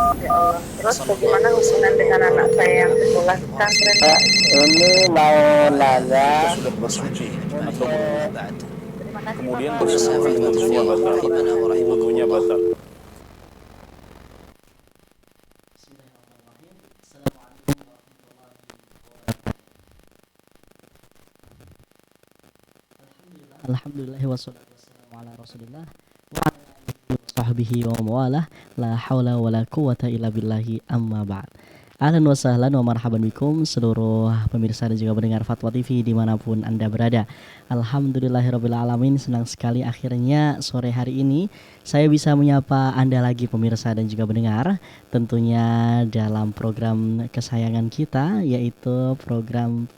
Ya Allah. Terus bagaimana hubungan dengan anak saya yang sekolah di pesantren? Ini mau nanya Kita sudah bersuci atau berwudu. Terima kasih Kemudian Bapak. bersuci, wudunya batal. Wudunya batal. Alhamdulillah wassalatu wassalamu ala Rasulillah wa ala alihi wa sahbihi wa mawalah la haula wa la quwata illa billahi amma ba'd. Ahlan wa sahlan wa marhaban bikum seluruh pemirsa dan juga pendengar Fatwa TV dimanapun Anda berada. Alhamdulillahirabbil alamin, senang sekali akhirnya sore hari ini saya bisa menyapa Anda lagi pemirsa dan juga pendengar, tentunya dalam program kesayangan kita, yaitu program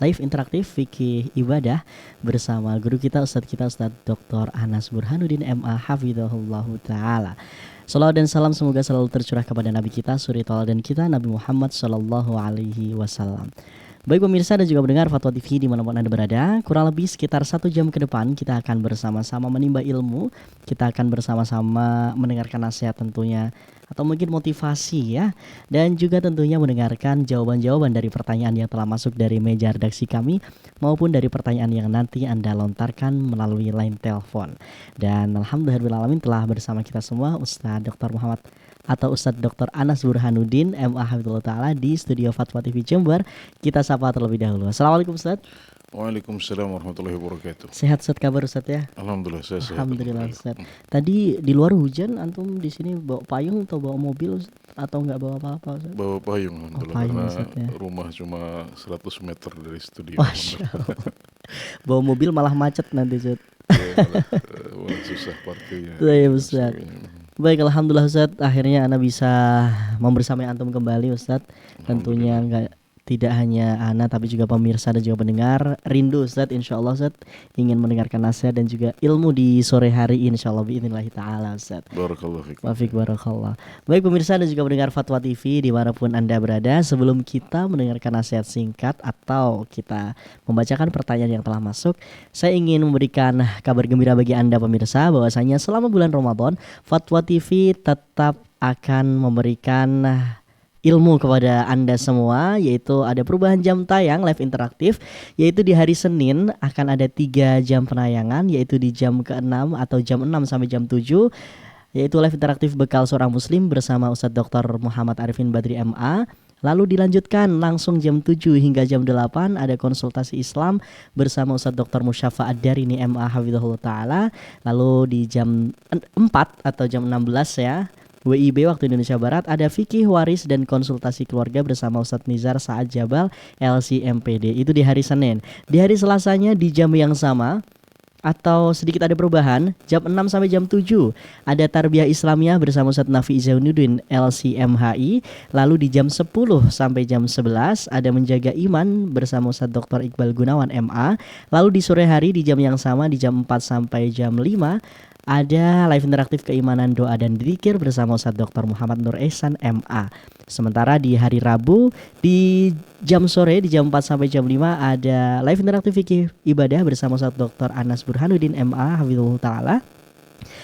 live interaktif fikih ibadah bersama guru kita Ustadz Dr. Anas Burhanuddin MA Hafizahullahu Ta'ala. Salawat dan salam semoga selalu tercurah kepada Nabi kita, suri tauladan kita, Nabi Muhammad Sallallahu Alaihi Wasallam. Baik pemirsa dan juga pendengar Fatwa TV dimanapun Anda berada, kurang lebih sekitar 1 jam ke depan kita akan bersama-sama menimba ilmu, kita akan bersama-sama mendengarkan nasihat tentunya, atau mungkin motivasi ya, dan juga tentunya mendengarkan jawaban-jawaban dari pertanyaan yang telah masuk dari meja redaksi kami maupun dari pertanyaan yang nanti Anda lontarkan melalui line telepon. Dan alhamdulillahirrahmanirrahim telah bersama kita semua Ustadz Dr. Muhammad atau Ustadz Dr. Anas Burhanuddin MA Hafizahullah Ta'ala di studio Fatwa TV Jember. Kita sapa terlebih dahulu. Assalamualaikum Ustadz. Waalaikumsalam warahmatullahi wabarakatuh. Sehat Ustadz, kabar Ustadz ya? Alhamdulillah saya sehat. Alhamdulillah Ustadz. Tadi di luar hujan, antum di sini bawa payung atau bawa mobil atau nggak bawa apa-apa Ustadz? Bawa payung alhamdulillah, payung, karena Ustadz, ya. rumah cuma 100 meter dari studio. Masya Allah. Bawa mobil malah macet nanti Ustadz. Malah susah parkirnya. Iya Ustadz. Baik, alhamdulillah Ustadz, akhirnya Ana bisa membersamai antum kembali Ustadz. Tentunya tidak hanya Ana tapi juga pemirsa dan juga pendengar rindu Ustadz, insya Allah Ustadz ingin mendengarkan nasihat dan juga ilmu di sore hari insya Allah biidznillah ta'ala Ustadz. Barakallahu fikum. Wafik barakallah. Baik pemirsa dan juga pendengar Fatwa TV dimanapun Anda berada, sebelum kita mendengarkan nasihat singkat atau kita membacakan pertanyaan yang telah masuk, saya ingin memberikan kabar gembira bagi Anda pemirsa bahwasanya selama bulan Ramadan Fatwa TV tetap akan memberikan ilmu kepada Anda semua, yaitu ada perubahan jam tayang live interaktif, yaitu di hari Senin akan ada 3 jam penayangan, yaitu di jam ke-6 atau jam 6 sampai jam 7, yaitu live interaktif bekal seorang muslim bersama Ustadz Dr. Muhammad Arifin Badri MA. Lalu dilanjutkan langsung jam 7 hingga jam 8 ada konsultasi Islam bersama Ustadz Dr. Musyafa Ad-Darini MA Hafizahullah Ta'ala. Lalu di jam 4 atau jam 16 ya, WIB waktu Indonesia Barat ada fikih waris dan konsultasi keluarga bersama Ustadz Nizar Saad Jabal LCMPD. Itu di hari Senin. Di hari Selasanya di jam yang sama atau sedikit ada perubahan, jam 6 sampai jam 7 ada Tarbiyah Islamiyah bersama Ustadz Nafi Zainuddin LCMHI. Lalu di jam 10 sampai jam 11 ada Menjaga Iman bersama Ustadz Dr. Iqbal Gunawan MA. Lalu di sore hari di jam yang sama di jam 4 sampai jam 5 ada live interaktif keimanan, doa dan dzikir bersama Ustadz Dr. Muhammad Nur Ehsan MA. Sementara di hari Rabu di jam sore di jam 4 sampai jam 5 ada live interaktif fikih ibadah bersama Ustadz Dr. Anas Burhanuddin MA Hafizahullah Ta'ala.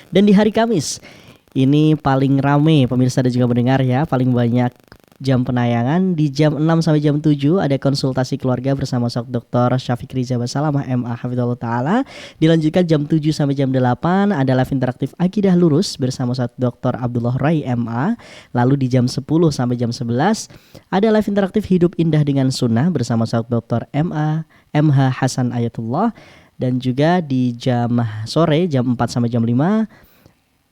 Dan di hari Kamis ini paling rame pemirsa dan juga pendengar ya, paling banyak jam penayangan di jam 6 sampai jam 7 ada konsultasi keluarga bersama Ustadz Dr. Syafiq Riza Basalamah MA Hafizahullah Ta'ala. Dilanjutkan jam 7 sampai jam 8 ada live interaktif Akidah Lurus bersama Ustadz Dr. Abdullah Rai MA. Lalu di jam 10 sampai jam 11 ada live interaktif Hidup Indah dengan Sunnah bersama Ustadz Dr. MH Hasan Ayatullah. Dan juga di jam sore jam 4 sampai jam 5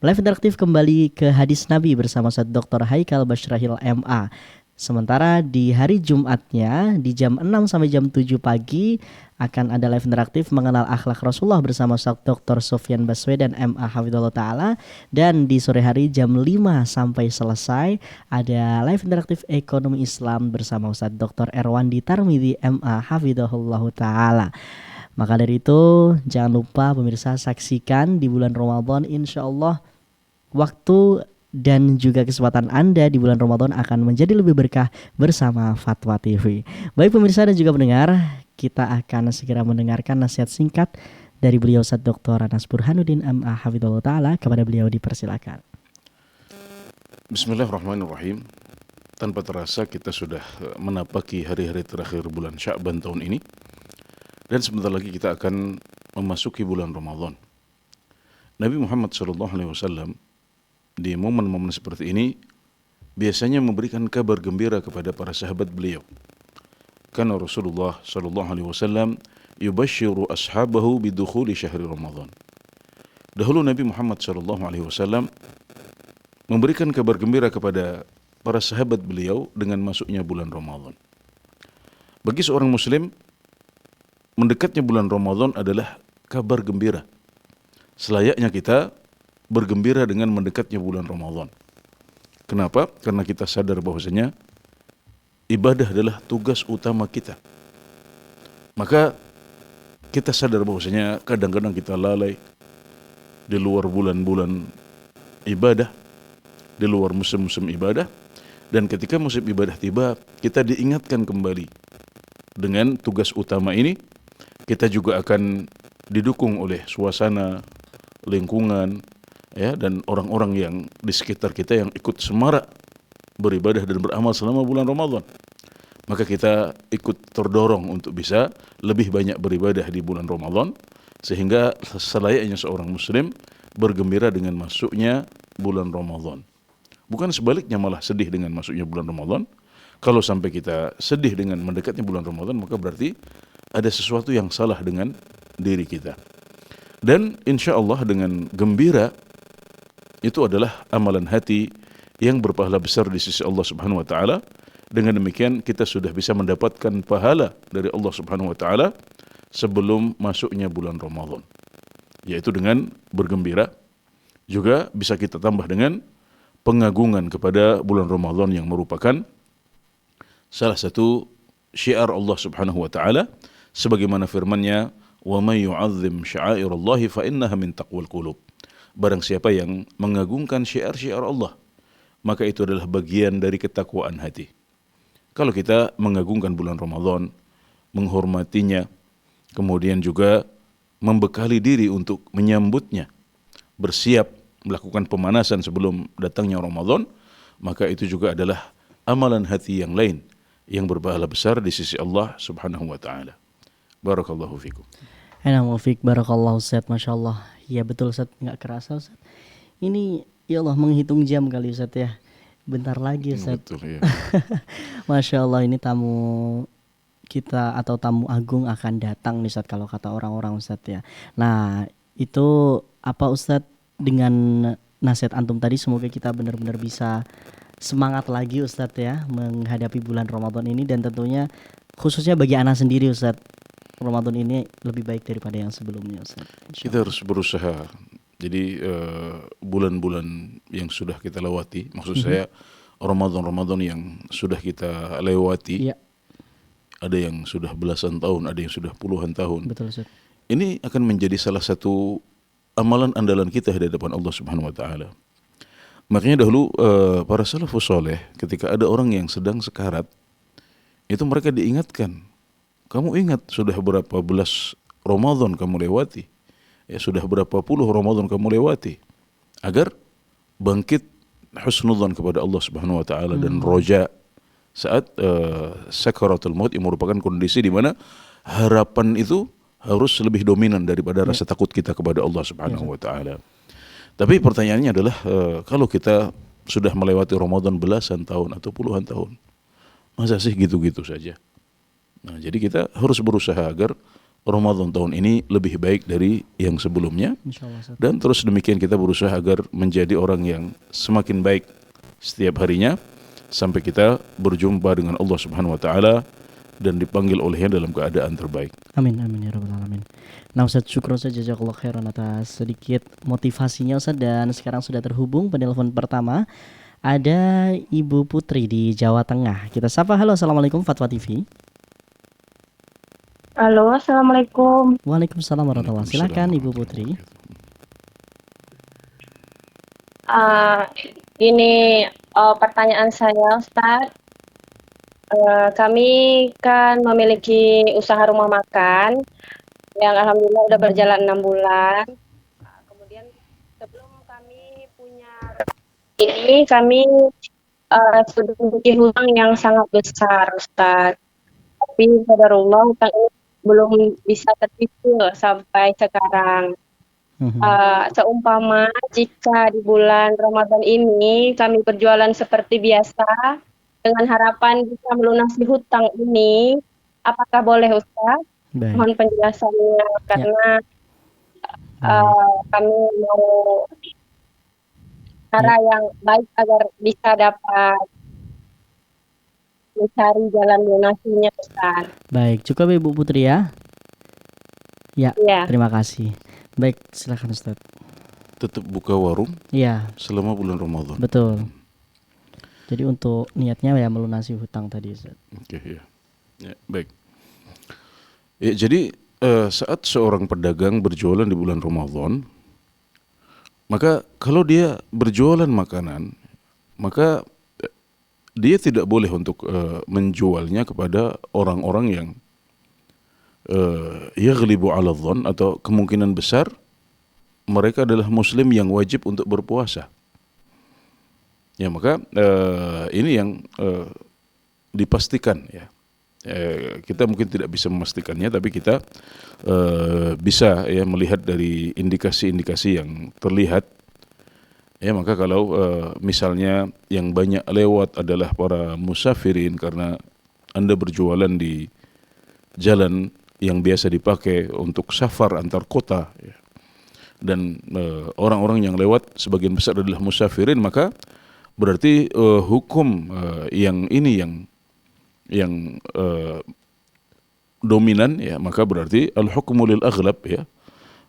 live interaktif kembali ke hadis Nabi bersama Ustadz Dr. Haikal Basyrahil MA. Sementara di hari Jumatnya di jam 6 sampai jam 7 pagi akan ada live interaktif mengenal akhlak Rasulullah bersama Ustadz Dr. Sofyan Baswedan MA Hafizahullah Ta'ala. Dan di sore hari jam 5 sampai selesai ada live interaktif ekonomi Islam bersama Ustadz Dr. Erwandi Tarmidhi MA Hafizahullah Ta'ala. Maka dari itu jangan lupa pemirsa saksikan di bulan Ramadan, insya Allah waktu dan juga kesempatan Anda di bulan Ramadan akan menjadi lebih berkah bersama Fatwa TV. Baik pemirsa dan juga pendengar, kita akan segera mendengarkan nasihat singkat dari beliau Ustadz Dr. Anas Burhanuddin MA Hafizahullah Ta'ala. Kepada beliau dipersilakan. Bismillahirrahmanirrahim. Tanpa terasa kita sudah menapaki hari-hari terakhir bulan Sya'ban tahun ini, dan sebentar lagi kita akan memasuki bulan Ramadan. Nabi Muhammad SAW di momen-momen seperti ini biasanya memberikan kabar gembira kepada para sahabat beliau. Karena Rasulullah SAW yubashiru ashabahu bidukhuli syahri Ramadan. Dahulu Nabi Muhammad SAW memberikan kabar gembira kepada para sahabat beliau dengan masuknya bulan Ramadan. Bagi seorang muslim, mendekatnya bulan Ramadan adalah kabar gembira. Selayaknya kita bergembira dengan mendekatnya bulan Ramadan. Kenapa? Karena kita sadar bahwasanya ibadah adalah tugas utama kita. Maka kita sadar bahwasanya kadang-kadang kita lalai di luar bulan-bulan ibadah, di luar musim-musim ibadah, dan ketika musim ibadah tiba, kita diingatkan kembali dengan tugas utama ini. Kita juga akan didukung oleh suasana, lingkungan, ya, dan orang-orang yang di sekitar kita yang ikut semarak beribadah dan beramal selama bulan Ramadan. Maka kita ikut terdorong untuk bisa lebih banyak beribadah di bulan Ramadan, sehingga selayaknya seorang muslim bergembira dengan masuknya bulan Ramadan. Bukan sebaliknya malah sedih dengan masuknya bulan Ramadan. Kalau sampai kita sedih dengan mendekatnya bulan Ramadan, maka berarti ada sesuatu yang salah dengan diri kita. Dan insya Allah dengan gembira itu adalah amalan hati yang berpahala besar di sisi Allah Subhanahu wa taala. Dengan demikian kita sudah bisa mendapatkan pahala dari Allah Subhanahu wa taala sebelum masuknya bulan Ramadan. Yaitu dengan bergembira. Juga bisa kita tambah dengan pengagungan kepada bulan Ramadan yang merupakan salah satu syiar Allah Subhanahu wa taala, sebagaimana firman-Nya, "Wa may yu'azzim sya'airallahi fa innaha min taqwal qulub." Barang siapa yang mengagungkan syiar-syiar Allah, maka itu adalah bagian dari ketakwaan hati. Kalau kita mengagungkan bulan Ramadan, menghormatinya, kemudian juga membekali diri untuk menyambutnya, bersiap melakukan pemanasan sebelum datangnya Ramadan, maka itu juga adalah amalan hati yang lain yang berpahala besar di sisi Allah Subhanahu wa taala. Barakallahu fikum. Mufiq, barakallahu Ustaz, Masya Allah. Ya betul Ustaz, nggak kerasa Ustaz. Ini ya Allah menghitung jam kali Ustaz ya. Bentar lagi Ustaz. Betul ya. Masya Allah, ini tamu kita atau tamu agung akan datang nih Ustaz, kalau kata orang-orang Ustaz ya. Nah itu apa Ustaz, dengan nasihat antum tadi semoga kita benar-benar bisa semangat lagi Ustadz ya menghadapi bulan Ramadan ini, dan tentunya khususnya bagi anak sendiri Ustadz, Ramadan ini lebih baik daripada yang sebelumnya Ustadz. Kita harus berusaha. Jadi bulan-bulan yang sudah kita lewati, maksud saya Ramadan-Ramadan yang sudah kita lewati, Iya. ada yang sudah belasan tahun, ada yang sudah puluhan tahun. Betul Ustadz. Ini akan menjadi salah satu amalan andalan kita di hadapan Allah Subhanahu wa taala. Makanya dahulu para salafus saleh ketika ada orang yang sedang sekarat, itu mereka diingatkan, kamu ingat sudah berapa belas Ramadan kamu lewati, ya sudah berapa puluh Ramadan kamu lewati, agar bangkit husnudzan kepada Allah Subhanahu wa taala dan roja saat sakaratul maut, yang merupakan kondisi di mana harapan itu harus lebih dominan daripada rasa takut kita kepada Allah Subhanahu wa taala. Tapi pertanyaannya adalah kalau kita sudah melewati Ramadan belasan tahun atau puluhan tahun, masa sih gitu-gitu saja? Nah, jadi kita harus berusaha agar Ramadan tahun ini lebih baik dari yang sebelumnya. Insyaallah Ustaz. Dan terus demikian kita berusaha agar menjadi orang yang semakin baik setiap harinya sampai kita berjumpa dengan Allah Subhanahu wa taala dan dipanggil olehnya dalam keadaan terbaik. Amin amin ya rabbal alamin. Nah Ustaz, syukur saja, jazakallahu khairan atas sedikit motivasinya Ustaz. Dan sekarang sudah terhubung penelpon pertama, ada Ibu Putri di Jawa Tengah. Kita sapa. Halo, assalamualaikum Fatwa TV. Halo, assalamualaikum. Waalaikumsalam warahmatullahi wabarakatuh. Silakan Ibu Putri. Ini pertanyaan saya, Ustaz. Kami kan memiliki usaha rumah makan yang alhamdulillah udah berjalan 6 bulan. Kemudian sebelum kami punya ini kami sudah memiliki hutang yang sangat besar, Ustaz. Tapi qadarullah hutang ini belum bisa tercicil sampai sekarang. Seumpama jika di bulan Ramadan ini kami berjualan seperti biasa dengan harapan bisa melunasi hutang ini, apakah boleh, Ustaz? Baik. Mohon penjelasannya karena kami mau cara yang baik agar bisa dapat mencari jalan lunasinya, Ustaz. Baik, cukup Ibu Putri ya. Ya, Iya. terima kasih. Baik, silakan Ustaz. Tetap buka warung Iya, selama bulan Ramadan. betul. Jadi untuk niatnya ya melunasi hutang tadi, Ustaz. Oke, ya. Ya, baik. Ya, jadi saat seorang pedagang berjualan di bulan Ramadan, maka kalau dia berjualan makanan, maka dia tidak boleh untuk menjualnya kepada orang-orang yang yaghlibu 'ala dhann, atau kemungkinan besar mereka adalah muslim yang wajib untuk berpuasa. Ya, maka ini yang dipastikan ya. Kita mungkin tidak bisa memastikannya, tapi kita bisa ya melihat dari indikasi-indikasi yang terlihat. Ya, maka kalau misalnya yang banyak lewat adalah para musafirin karena Anda berjualan di jalan yang biasa dipakai untuk safar antar kota ya, dan orang-orang yang lewat sebagian besar adalah musafirin, maka berarti hukum yang ini yang dominan ya, maka berarti al-hukmu lil aghlab ya,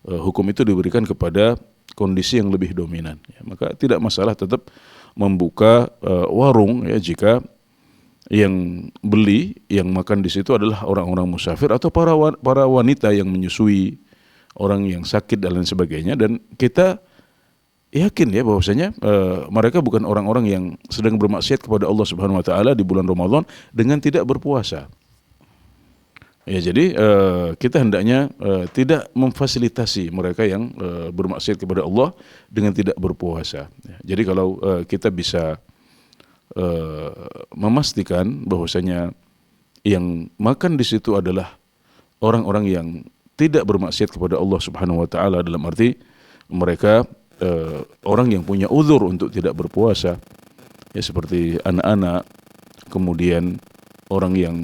hukum itu diberikan kepada kondisi yang lebih dominan ya. Maka tidak masalah tetap membuka warung ya jika yang beli, yang makan di situ adalah orang-orang musafir atau para wanita yang menyusui, orang yang sakit dan lain sebagainya, dan kita yakin ya bahwasanya mereka bukan orang-orang yang sedang bermaksiat kepada Allah Subhanahu wa taala di bulan Ramadan dengan tidak berpuasa. Ya, jadi kita hendaknya tidak memfasilitasi mereka yang bermaksiat kepada Allah dengan tidak berpuasa. Ya, jadi kalau kita bisa memastikan bahwasanya yang makan di situ adalah orang-orang yang tidak bermaksiat kepada Allah Subhanahu wa taala, dalam arti mereka orang yang punya uzur untuk tidak berpuasa ya, seperti anak-anak, kemudian orang yang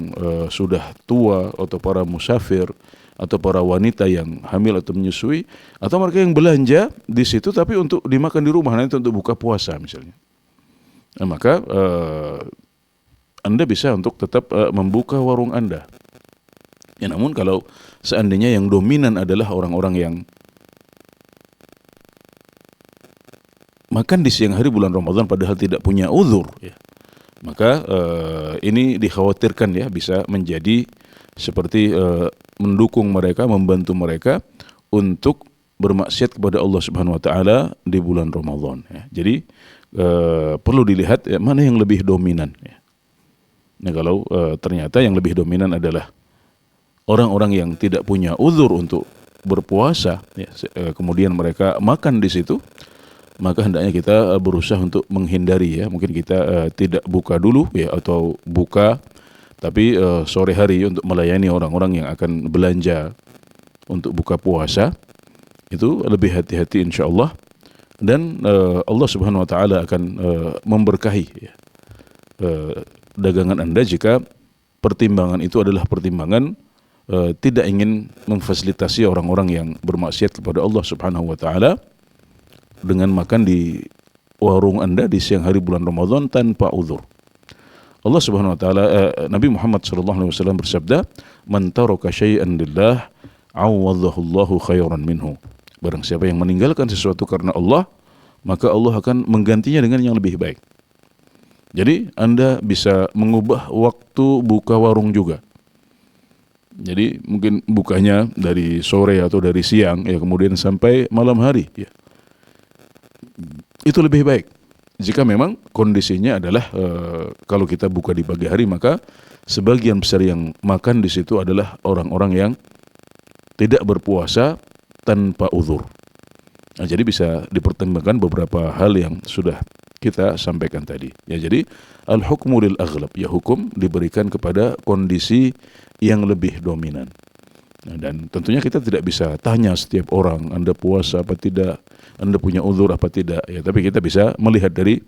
sudah tua, atau para musafir, atau para wanita yang hamil atau menyusui, atau mereka yang belanja di situ tapi untuk dimakan di rumah nanti untuk buka puasa misalnya. Nah, maka Anda bisa untuk tetap membuka warung Anda. Ya, namun kalau seandainya yang dominan adalah orang-orang yang makan di siang hari bulan Ramadan padahal tidak punya uzur ya, maka ini dikhawatirkan ya bisa menjadi seperti mendukung mereka, membantu mereka untuk bermaksiat kepada Allah Subhanahu wa taala di bulan Ramadan ya. Jadi perlu dilihat ya, mana yang lebih dominan ya. Nah, kalau ternyata yang lebih dominan adalah orang-orang yang tidak punya uzur untuk berpuasa ya, kemudian mereka makan di situ, maka hendaknya kita berusaha untuk menghindari ya. Mungkin kita tidak buka dulu ya, atau buka tapi sore hari untuk melayani orang-orang yang akan belanja untuk buka puasa. Itu lebih hati-hati insyaallah, dan Allah Subhanahu wa taala akan memberkahi ya, dagangan Anda jika pertimbangan itu adalah pertimbangan tidak ingin memfasilitasi orang-orang yang bermaksiat kepada Allah Subhanahu wa taala dengan makan di warung Anda di siang hari bulan Ramadan tanpa uzur. Allah Subhanahu wa taala, Nabi Muhammad sallallahu alaihi wasallam bersabda, "Man taraka syai'an lillah, 'awwadhahu Allahu khairan minhu." Barang siapa yang meninggalkan sesuatu karena Allah, maka Allah akan menggantinya dengan yang lebih baik. Jadi Anda bisa mengubah waktu buka warung juga. Jadi mungkin bukanya dari sore atau dari siang ya, kemudian sampai malam hari ya. Itu lebih baik. Jika memang kondisinya adalah kalau kita buka di pagi hari, maka sebagian besar yang makan di situ adalah orang-orang yang tidak berpuasa tanpa uzur. Nah, jadi bisa dipertimbangkan beberapa hal yang sudah kita sampaikan tadi. Ya, jadi al-hukmu lil aghlab, ya hukum diberikan kepada kondisi yang lebih dominan. Nah, dan tentunya kita tidak bisa tanya setiap orang, Anda puasa apa tidak, Anda punya uzur apa tidak, ya, tapi kita bisa melihat dari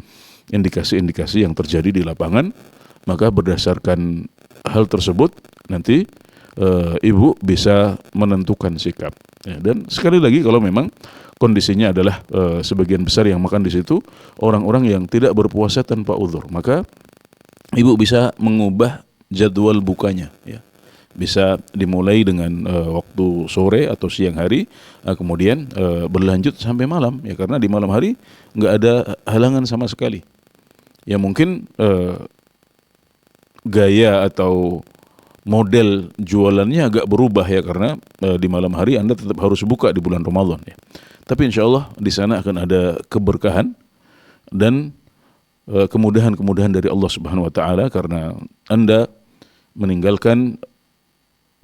indikasi-indikasi yang terjadi di lapangan, maka berdasarkan hal tersebut nanti ibu bisa menentukan sikap. Ya, dan sekali lagi kalau memang kondisinya adalah sebagian besar yang makan di situ orang-orang yang tidak berpuasa tanpa uzur, maka ibu bisa mengubah jadwal bukanya, ya. Bisa dimulai dengan waktu sore atau siang hari, kemudian berlanjut sampai malam, ya, karena di malam hari nggak ada halangan sama sekali. Ya mungkin gaya atau model jualannya agak berubah, ya, karena di malam hari Anda tetap harus buka di bulan Ramadan, ya. Tapi insya Allah di sana akan ada keberkahan dan kemudahan-kemudahan dari Allah Subhanahu Wa Taala karena Anda meninggalkan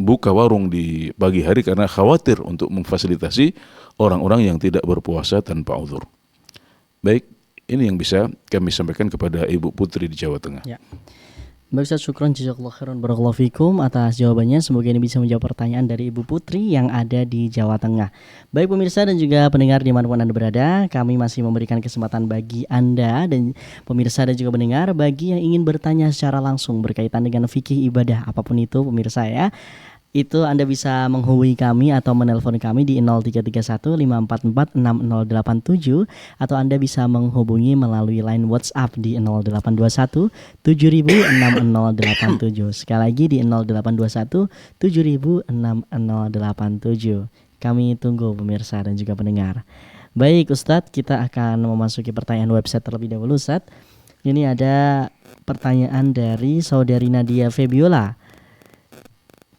buka warung di pagi hari karena khawatir untuk memfasilitasi orang-orang yang tidak berpuasa tanpa uzur. Baik, ini yang bisa kami sampaikan kepada Ibu Putri di Jawa Tengah. Ya. Baik Ustaz, syukron jazakallahu khairan barakallahu fikum atas jawabannya. Semoga ini bisa menjawab pertanyaan dari Ibu Putri yang ada di Jawa Tengah. Baik pemirsa dan juga pendengar dimanapun Anda berada, kami masih memberikan kesempatan bagi Anda dan pemirsa dan juga pendengar bagi yang ingin bertanya secara langsung berkaitan dengan fikih ibadah apapun itu pemirsa, ya. Itu Anda bisa menghubungi kami atau menelpon kami di 0331 544 6087 atau Anda bisa menghubungi melalui line WhatsApp di 0821 706087. Sekali lagi di 0821 706087. Kami tunggu pemirsa dan juga pendengar. Baik Ustadz, kita akan memasuki pertanyaan website terlebih dahulu Ustadz. Ini ada pertanyaan dari saudari Nadia Febiola.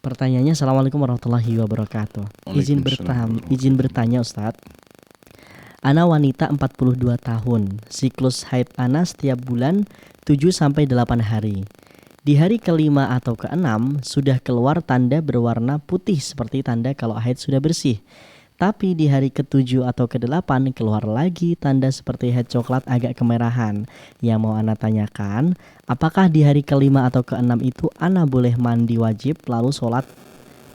Pertanyaannya, Assalamualaikum warahmatullahi wabarakatuh. Izin bertanya Ustadz. Ana wanita 42 tahun. Siklus haid ana setiap bulan 7-8 hari. Di hari kelima atau keenam sudah keluar tanda berwarna putih seperti tanda kalau haid sudah bersih. Tapi di hari ke-7 atau ke-8 keluar lagi tanda seperti haid coklat agak kemerahan. Yang mau ana tanyakan, apakah di hari kelima atau ke-6 itu ana boleh mandi wajib lalu sholat?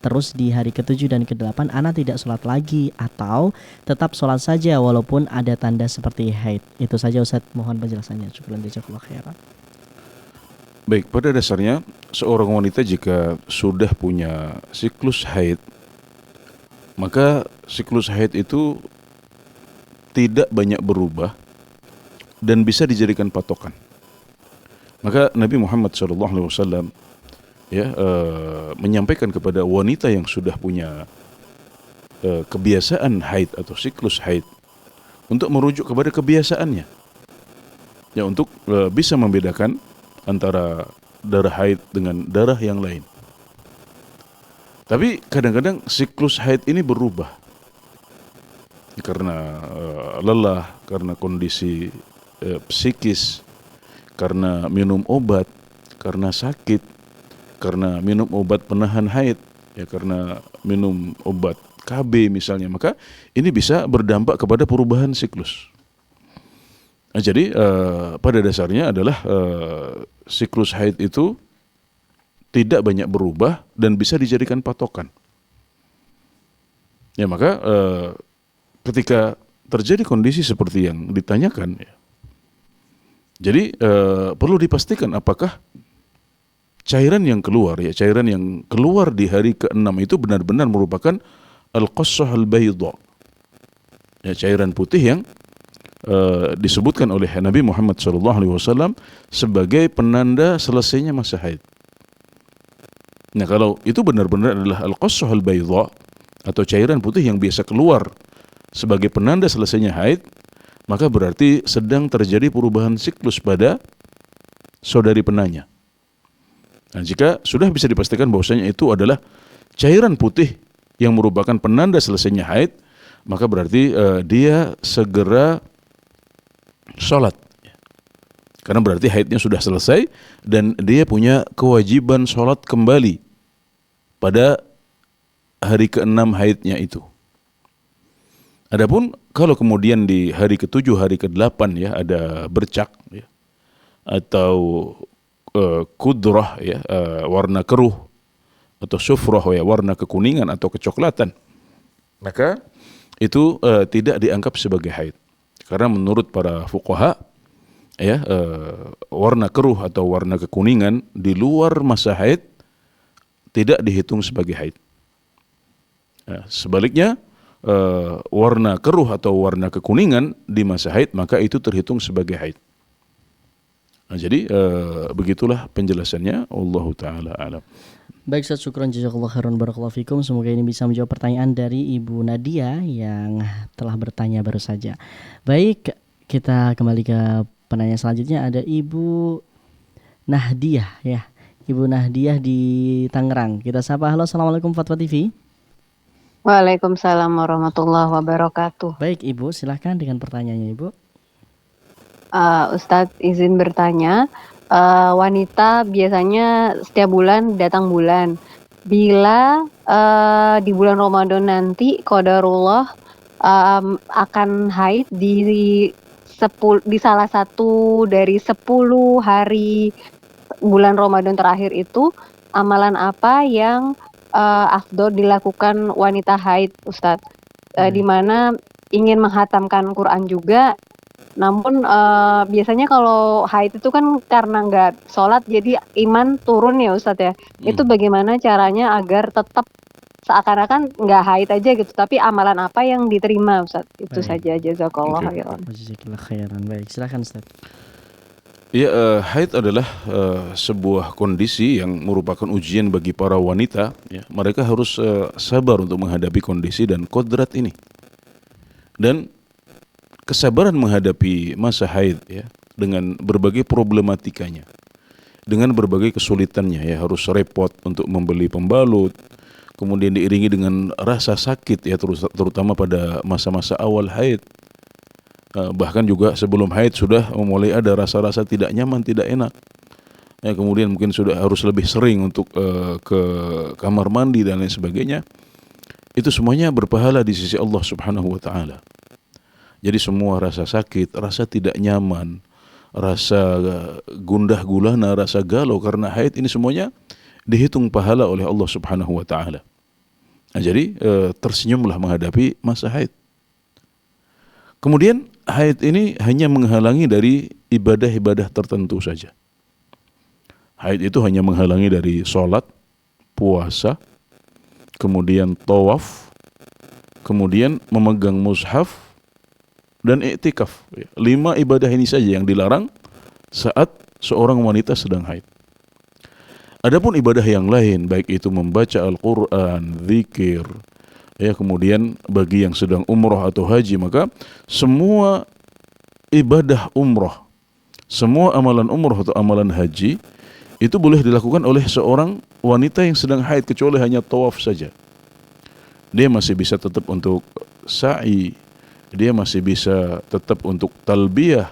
Terus di hari ke-7 dan ke-8 ana tidak sholat lagi atau tetap sholat saja walaupun ada tanda seperti haid? Itu saja Ustaz, mohon penjelasannya. Syukran jazakallahu khairan. Baik, pada dasarnya seorang wanita jika sudah punya siklus haid, maka siklus haid itu tidak banyak berubah dan bisa dijadikan patokan. Maka Nabi Muhammad SAW menyampaikan kepada wanita yang sudah punya kebiasaan haid atau siklus haid untuk merujuk kepada kebiasaannya, ya, untuk bisa membedakan antara darah haid dengan darah yang lain. Tapi kadang-kadang siklus haid ini berubah karena lelah, karena kondisi psikis, karena minum obat, karena sakit, karena minum obat penahan haid, ya, karena minum obat KB misalnya, maka ini bisa berdampak kepada perubahan siklus. Nah, jadi pada dasarnya adalah siklus haid itu tidak banyak berubah dan bisa dijadikan patokan. Ya, maka ketika terjadi kondisi seperti yang ditanyakan, ya, jadi perlu dipastikan apakah cairan yang keluar di hari ke-6 itu benar-benar merupakan al-qassah al-bayda, ya, cairan putih yang disebutkan oleh Nabi Muhammad SAW sebagai penanda selesainya masa haid. Nah, kalau itu benar-benar adalah al-qassah al-bayda atau cairan putih yang biasa keluar sebagai penanda selesainya haid, maka berarti sedang terjadi perubahan siklus pada saudari penanya. Nah, jika sudah bisa dipastikan bahwasanya itu adalah cairan putih yang merupakan penanda selesainya haid, maka berarti dia segera sholat. Karena berarti haidnya sudah selesai dan dia punya kewajiban sholat kembali pada hari ke-6 haidnya itu. Adapun kalau kemudian di hari ke-7, hari ke-8 ya ada bercak ya, atau kudrah ya, warna keruh atau sufrah ya, warna kekuningan atau kecoklatan, maka itu tidak dianggap sebagai haid. Karena menurut para fuqaha ya, warna keruh atau warna kekuningan di luar masa haid tidak dihitung sebagai haid. Sebaliknya warna keruh atau warna kekuningan di masa haid maka itu terhitung sebagai haid. Nah, jadi begitulah penjelasannya. Allahu taala alam. Baik Ustaz, syukran jazakallahu khairan barakallahu fikum. Semoga ini bisa menjawab pertanyaan dari Ibu Nadia yang telah bertanya baru saja. Baik, kita kembali ke penanya selanjutnya. Ada Ibu Nahdiah ya. Ibu Nahdiah di Tangerang. Kita sapa. Halo, assalamualaikum Fatwa TV. Waalaikumsalam warahmatullahi wabarakatuh. Baik Ibu, silahkan dengan pertanyaannya Ibu. Ustadz izin bertanya, wanita biasanya setiap bulan datang bulan. Bila di bulan Ramadan nanti qadarullah akan haid di salah satu dari 10 hari bulan Ramadan terakhir itu, amalan apa yang afdol dilakukan wanita haid, Ustadz? Di mana ingin menghatamkan Quran juga, namun biasanya kalau haid itu kan karena nggak sholat jadi iman turun ya Ustadz ya. Itu bagaimana caranya agar tetap seakan-akan nggak haid aja gitu, tapi amalan apa yang diterima Ustadz? Itu saja, jazakallah khairan. Jazakallahu khairan. Baik, silakan Ustaz. Ya, haid adalah sebuah kondisi yang merupakan ujian bagi para wanita ya. Mereka harus sabar untuk menghadapi kondisi dan kodrat ini. Dan kesabaran menghadapi masa haid ya, dengan berbagai problematikanya, dengan berbagai kesulitannya ya, harus repot untuk membeli pembalut, kemudian diiringi dengan rasa sakit ya, terutama pada masa-masa awal haid. Bahkan juga sebelum haid sudah mulai ada rasa-rasa tidak nyaman, tidak enak. Ya, kemudian mungkin sudah harus lebih sering untuk ke kamar mandi dan lain sebagainya. Itu semuanya berpahala di sisi Allah Subhanahu wa taala. Jadi semua rasa sakit, rasa tidak nyaman, rasa gundah gulana, rasa galau karena haid, ini semuanya dihitung pahala oleh Allah Subhanahu wa taala. Nah, jadi tersenyumlah menghadapi masa haid. Kemudian haid ini hanya menghalangi dari ibadah-ibadah tertentu saja. Haid itu hanya menghalangi dari sholat, puasa, kemudian tawaf, kemudian memegang mushaf, dan i'tikaf. 5 ibadah ini saja yang dilarang saat seorang wanita sedang haid. Adapun ibadah yang lain, baik itu membaca Al-Quran, zikir, ya, kemudian bagi yang sedang umroh atau haji, maka semua ibadah umroh, semua amalan umroh atau amalan haji itu boleh dilakukan oleh seorang wanita yang sedang haid, kecuali hanya tawaf saja. Dia masih bisa tetap untuk sa'i, dia masih bisa tetap untuk talbiyah,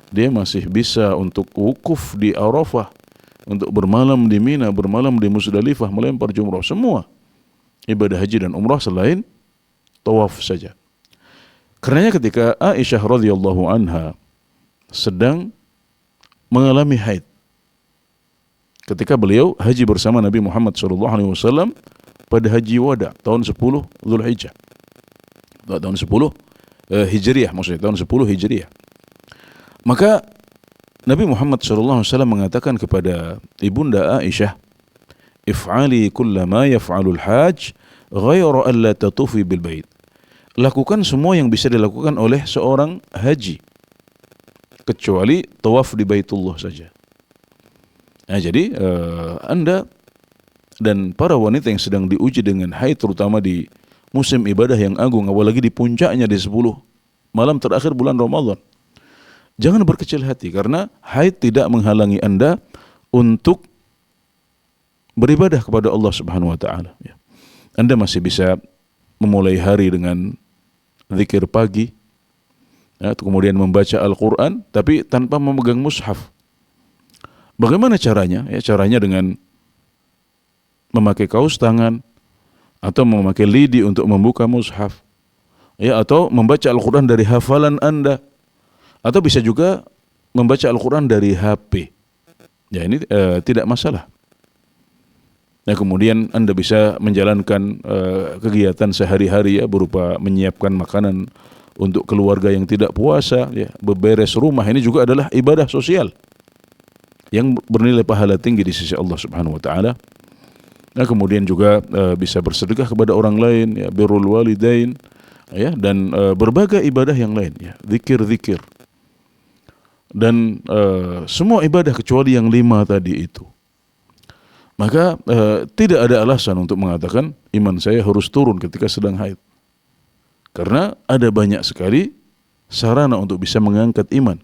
dia masih bisa untuk wukuf di Arafah, untuk bermalam di Mina, bermalam di Musdalifah, melempar jumrah. Semua ibadah haji dan umrah selain tawaf saja. Karenanya ketika Aisyah radhiyallahu anha sedang mengalami haid, ketika beliau haji bersama Nabi Muhammad SAW pada haji wada tahun 10 Dzulhijjah, tahun 10 Hijriah, maksudnya tahun 10 Hijriah. Maka Nabi Muhammad SAW mengatakan kepada ibunda Aisyah, if'ali kulla ma yaf'alul hajj ghayra an la tatufi bil bait. Lakukan semua yang bisa dilakukan oleh seorang haji kecuali tawaf di Baitullah saja. Nah, jadi Anda dan para wanita yang sedang diuji dengan haid, terutama di musim ibadah yang agung, apalagi di puncaknya di 10 malam terakhir bulan Ramadan, jangan berkecil hati, karena haid tidak menghalangi Anda untuk beribadah kepada Allah Subhanahu wa taala. Anda masih bisa memulai hari dengan zikir pagi, ya, kemudian membaca Al-Quran, tapi tanpa memegang mushaf. Bagaimana caranya? Ya, caranya dengan memakai kaos tangan atau memakai lidi untuk membuka mushaf. ya, atau membaca Al-Quran dari hafalan Anda, atau bisa juga membaca Al-Quran dari HP. Ya, ini tidak masalah. Nah, kemudian Anda bisa menjalankan kegiatan sehari-hari, ya, berupa menyiapkan makanan untuk keluarga yang tidak puasa, ya, beberes rumah. Ini juga adalah ibadah sosial yang bernilai pahala tinggi di sisi Allah Subhanahu wa taala. Nah, kemudian juga bisa bersedekah kepada orang lain, ya, birrul walidain, ya, dan berbagai ibadah yang lain, ya, zikir-zikir. Dan semua ibadah kecuali yang 5 tadi itu. Maka tidak ada alasan untuk mengatakan iman saya harus turun ketika sedang haid. Karena ada banyak sekali sarana untuk bisa mengangkat iman,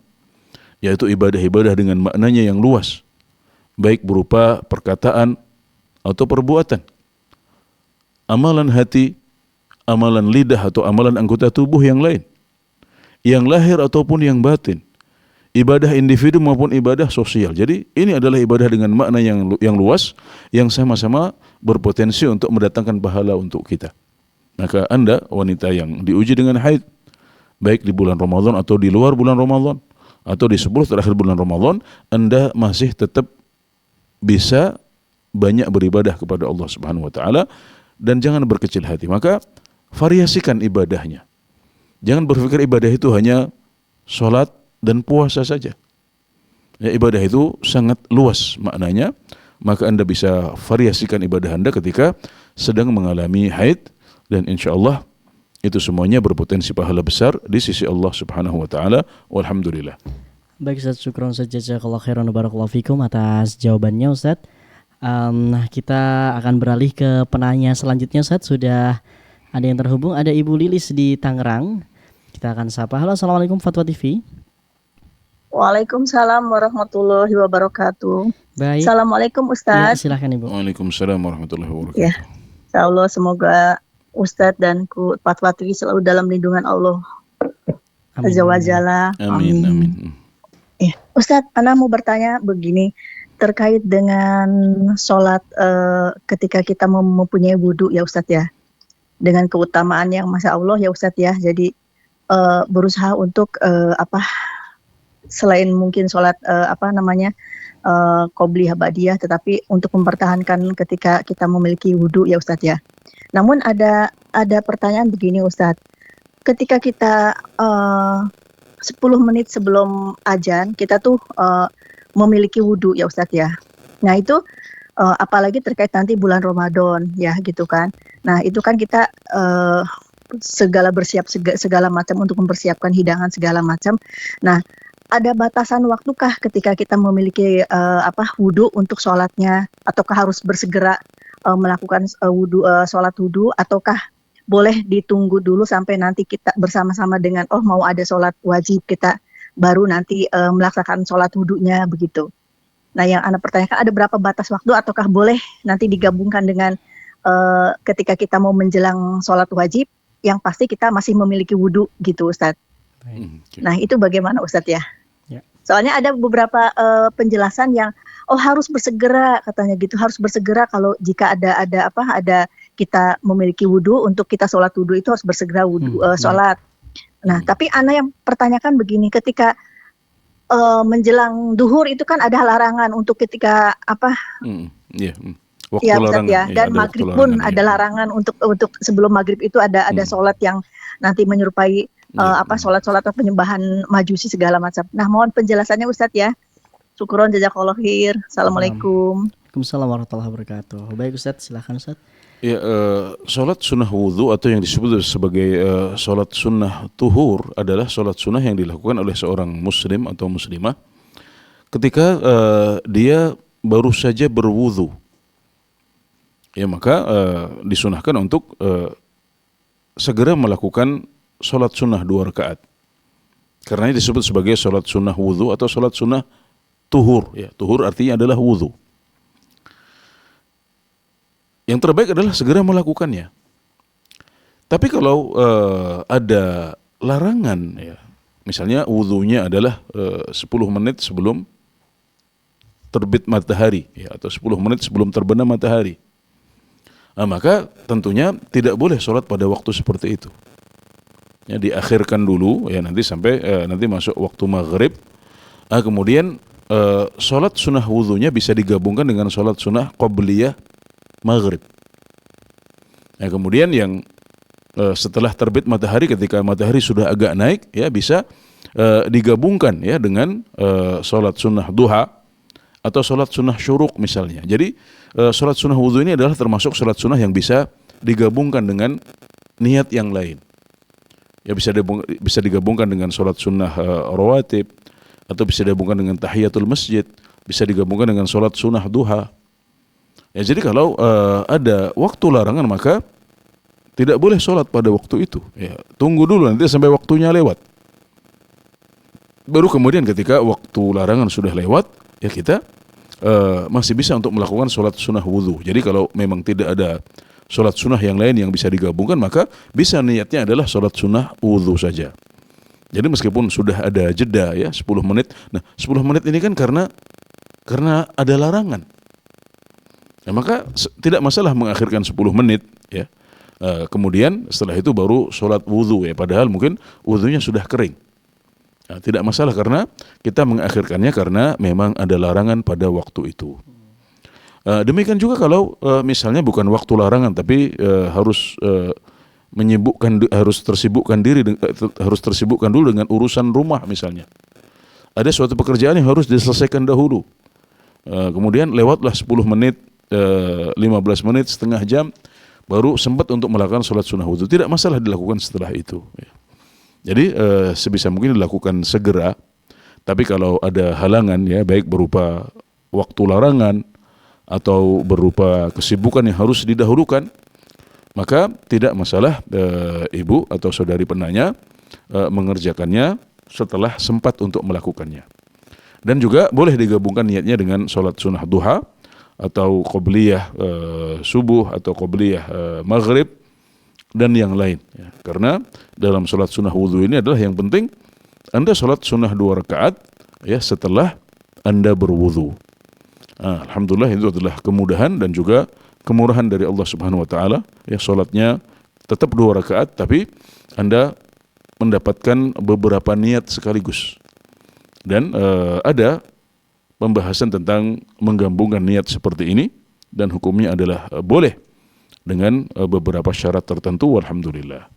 yaitu ibadah-ibadah dengan maknanya yang luas, baik berupa perkataan atau perbuatan, amalan hati, amalan lidah atau amalan anggota tubuh yang lain, yang lahir ataupun yang batin, ibadah individu maupun ibadah sosial. Jadi ini adalah ibadah dengan makna yang luas, yang sama-sama berpotensi untuk mendatangkan pahala untuk kita. Maka Anda, wanita yang diuji dengan haid, baik di bulan Ramadan atau di luar bulan Ramadan, atau di 10 terakhir bulan Ramadan, Anda masih tetap bisa banyak beribadah kepada Allah Subhanahu wa taala, dan jangan berkecil hati. Maka variasikan ibadahnya. Jangan berpikir ibadah itu hanya sholat dan puasa saja. Ya, ibadah itu sangat luas maknanya. Maka Anda bisa variasikan ibadah Anda ketika sedang mengalami haid, dan insya Allah itu semuanya berpotensi pahala besar di sisi Allah Subhanahu wa taala. Walhamdulillah. Baik Ustaz, syukron saja, jazakallahu khairan wa barakallahu fikum atas jawabannya Ustaz. Kita akan beralih ke penanya selanjutnya Ustaz. Sudah ada yang terhubung, ada Ibu Lilis di Tangerang. Kita akan sapa. Halo, Assalamualaikum Fatwa TV. Waalaikumsalam warahmatullahi wabarakatuh. Baik. Assalamualaikum Ya, Ustaz. silakan Ibu. Waalaikumsalam warahmatullahi wabarakatuh. Ya, insya Allah semoga Ustadz dan Fatwa TV selalu dalam lindungan Allah Azza wa Jalla. Amin, amin. Ya, Ustadz, Ana mau bertanya begini terkait dengan sholat ketika kita mempunyai wudhu ya Ustadz ya, dengan keutamaan yang Masya Allah ya Ustadz ya. Jadi berusaha untuk selain mungkin sholat qobliyah ba'diyah, tetapi untuk mempertahankan ketika kita memiliki wudhu ya Ustadz ya. Namun ada pertanyaan begini Ustadz, ketika kita 10 menit sebelum azan kita tuh memiliki wudhu ya Ustadz ya. Nah itu apalagi terkait nanti bulan Ramadan ya gitu kan. Nah itu kan kita segala macam untuk mempersiapkan hidangan segala macam. Nah ada batasan waktukah ketika kita memiliki wudhu untuk sholatnya, ataukah harus bersegera melakukan sholat wudhu, ataukah boleh ditunggu dulu sampai nanti kita bersama-sama dengan mau ada sholat wajib, kita baru nanti melaksanakan sholat wudhunya begitu. Nah yang Anda pertanyakan, ada berapa batas waktu, ataukah boleh nanti digabungkan dengan ketika kita mau menjelang sholat wajib, yang pasti kita masih memiliki wudhu gitu Ustadz. Okay. Nah itu bagaimana Ustadz ya? Soalnya ada beberapa penjelasan yang harus bersegera katanya gitu, harus bersegera kalau jika ada kita memiliki wudhu, untuk kita sholat wudhu itu harus bersegera wudhu sholat. Nah tapi Ana yang pertanyakan begini, ketika menjelang duhur itu kan ada larangan untuk ketika waktu ya Ustaz ya, dan maghrib pun ada larangan untuk sebelum maghrib itu ada sholat yang nanti menyerupai sholat-sholat atau penyembahan majusi segala macam. Nah mohon penjelasannya Ustadz ya. Syukron jazakallahu khair. Assalamualaikum. Waalaikumsalam warahmatullahi wabarakatuh. Baik Ustadz, silakan Ustadz. Ya, sholat sunnah wudhu atau yang disebut sebagai sholat sunnah tuhur adalah sholat sunnah yang dilakukan oleh seorang muslim atau muslimah ketika dia baru saja berwudhu. Ya maka disunahkan untuk segera melakukan sholat sunnah 2 rakaat. Karena ini disebut sebagai sholat sunnah wudhu atau sholat sunnah tuhur. Ya, tuhur artinya adalah wudhu. Yang terbaik adalah segera melakukannya. Tapi kalau ada larangan, ya, misalnya wudhunya adalah 10 menit sebelum terbit matahari, ya, atau 10 menit sebelum terbenam matahari, maka tentunya tidak boleh sholat pada waktu seperti itu. ya, diakhirkan dulu ya nanti sampai nanti masuk waktu maghrib. Kemudian sholat sunnah wudhunya bisa digabungkan dengan sholat sunnah qabliyah maghrib. Kemudian yang setelah terbit matahari, ketika matahari sudah agak naik, ya bisa digabungkan ya dengan sholat sunnah duha atau sholat sunnah syuruk misalnya. Jadi sholat sunnah wudhu ini adalah termasuk sholat sunnah yang bisa digabungkan dengan niat yang lain. Ya bisa digabungkan dengan sholat sunnah rawatib, atau bisa digabungkan dengan tahiyatul masjid, bisa digabungkan dengan sholat sunnah duha. Ya, jadi kalau ada waktu larangan maka tidak boleh sholat pada waktu itu. Ya, tunggu dulu nanti sampai waktunya lewat. Baru kemudian ketika waktu larangan sudah lewat, ya kita masih bisa untuk melakukan sholat sunnah wudhu. Jadi kalau memang tidak ada sholat sunnah yang lain yang bisa digabungkan, maka bisa niatnya adalah sholat sunnah wudhu saja. Jadi meskipun sudah ada jeda ya 10 menit. Nah 10 menit ini kan karena ada larangan. Nah, maka tidak masalah mengakhirkan 10 menit ya. Kemudian setelah itu baru sholat wudhu ya. Padahal mungkin wudhunya sudah kering. Nah, tidak masalah karena kita mengakhirkannya karena memang ada larangan pada waktu itu. Demikian juga kalau misalnya bukan waktu larangan tapi harus tersibukkan dulu dengan urusan rumah misalnya. Ada suatu pekerjaan yang harus diselesaikan dahulu. Kemudian lewatlah 10 menit, 15 menit, setengah jam, baru sempat untuk melakukan sholat sunnah wudhu. Tidak masalah dilakukan setelah itu. Jadi sebisa mungkin dilakukan segera. Tapi kalau ada halangan ya, baik berupa waktu larangan atau berupa kesibukan yang harus didahulukan, maka tidak masalah ibu atau saudari penanya mengerjakannya setelah sempat untuk melakukannya. Dan juga boleh digabungkan niatnya dengan sholat sunnah duha atau qobliyah subuh atau qobliyah maghrib dan yang lain ya. Karena dalam sholat sunnah wudhu ini adalah yang penting Anda sholat sunnah 2 rakaat ya setelah Anda berwudhu. Alhamdulillah itu adalah kemudahan dan juga kemurahan dari Allah Subhanahu wa taala ya, sholatnya tetap 2 rakaat tapi Anda mendapatkan beberapa niat sekaligus. Dan ada pembahasan tentang menggabungkan niat seperti ini dan hukumnya adalah boleh dengan beberapa syarat tertentu. Alhamdulillah.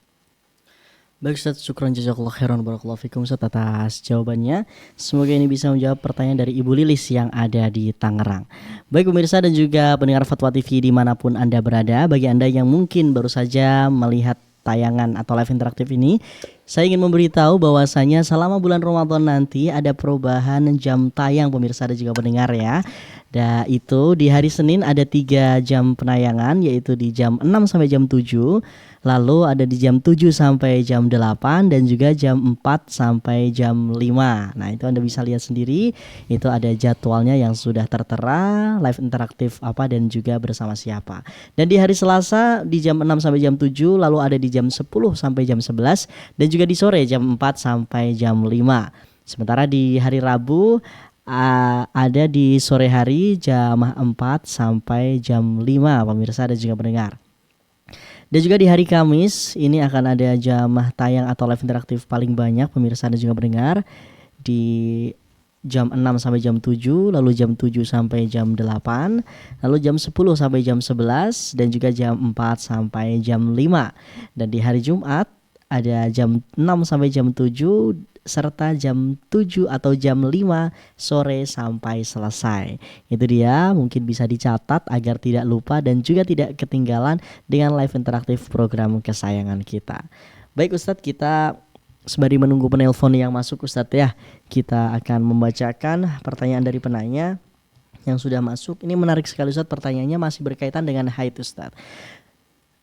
Baik Ustaz, syukran jazakallah khairan barakallahu fikum Ustaz atas jawabannya. Semoga ini bisa menjawab pertanyaan dari Ibu Lilis yang ada di Tangerang. Baik pemirsa dan juga pendengar Fatwa TV dimanapun Anda berada, bagi Anda yang mungkin baru saja melihat tayangan atau live interaktif ini, saya ingin memberitahu bahwasanya selama bulan Ramadan nanti ada perubahan jam tayang pemirsa dan juga pendengar ya. Dan itu di hari Senin ada 3 jam penayangan, yaitu di jam 6 sampai jam 7, lalu ada di jam 7 sampai jam 8, dan juga jam 4 sampai jam 5. Nah itu Anda bisa lihat sendiri, itu ada jadwalnya yang sudah tertera, live interaktif apa dan juga bersama siapa. Dan di hari Selasa di jam 6 sampai jam 7, lalu ada di jam 10 sampai jam 11, dan juga di sore jam 4 sampai jam 5. Sementara di hari Rabu ada di sore hari jam 4 sampai jam 5 pemirsa dan juga pendengar. Dan juga di hari Kamis ini akan ada jam tayang atau live interaktif paling banyak pemirsa dan juga pendengar di jam 6 sampai jam 7, lalu jam 7 sampai jam 8, lalu jam 10 sampai jam 11, dan juga jam 4 sampai jam 5. Dan di hari Jumat ada jam 6 sampai jam 7 serta jam 7 atau jam 5 sore sampai selesai. Itu dia, mungkin bisa dicatat agar tidak lupa dan juga tidak ketinggalan dengan live interaktif program kesayangan kita. Baik Ustadz, kita sembari menunggu penelpon yang masuk Ustadz ya, kita akan membacakan pertanyaan dari penanya yang sudah masuk. Ini menarik sekali Ustadz, pertanyaannya masih berkaitan dengan haid Ustadz.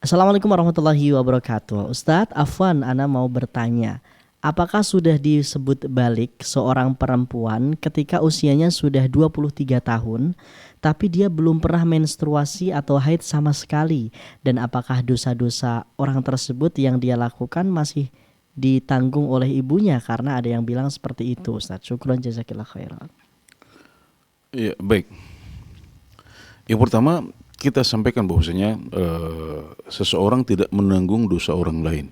Assalamualaikum warahmatullahi wabarakatuh. Ustadz, afwan, ana mau bertanya, apakah sudah disebut balik seorang perempuan ketika usianya sudah 23 tahun tapi dia belum pernah menstruasi atau haid sama sekali, dan apakah dosa-dosa orang tersebut yang dia lakukan masih ditanggung oleh ibunya? Karena ada yang bilang seperti itu Ustaz. Syukran jazakillah khairan. Ya, baik. Yang pertama kita sampaikan bahwasanya seseorang tidak menanggung dosa orang lain.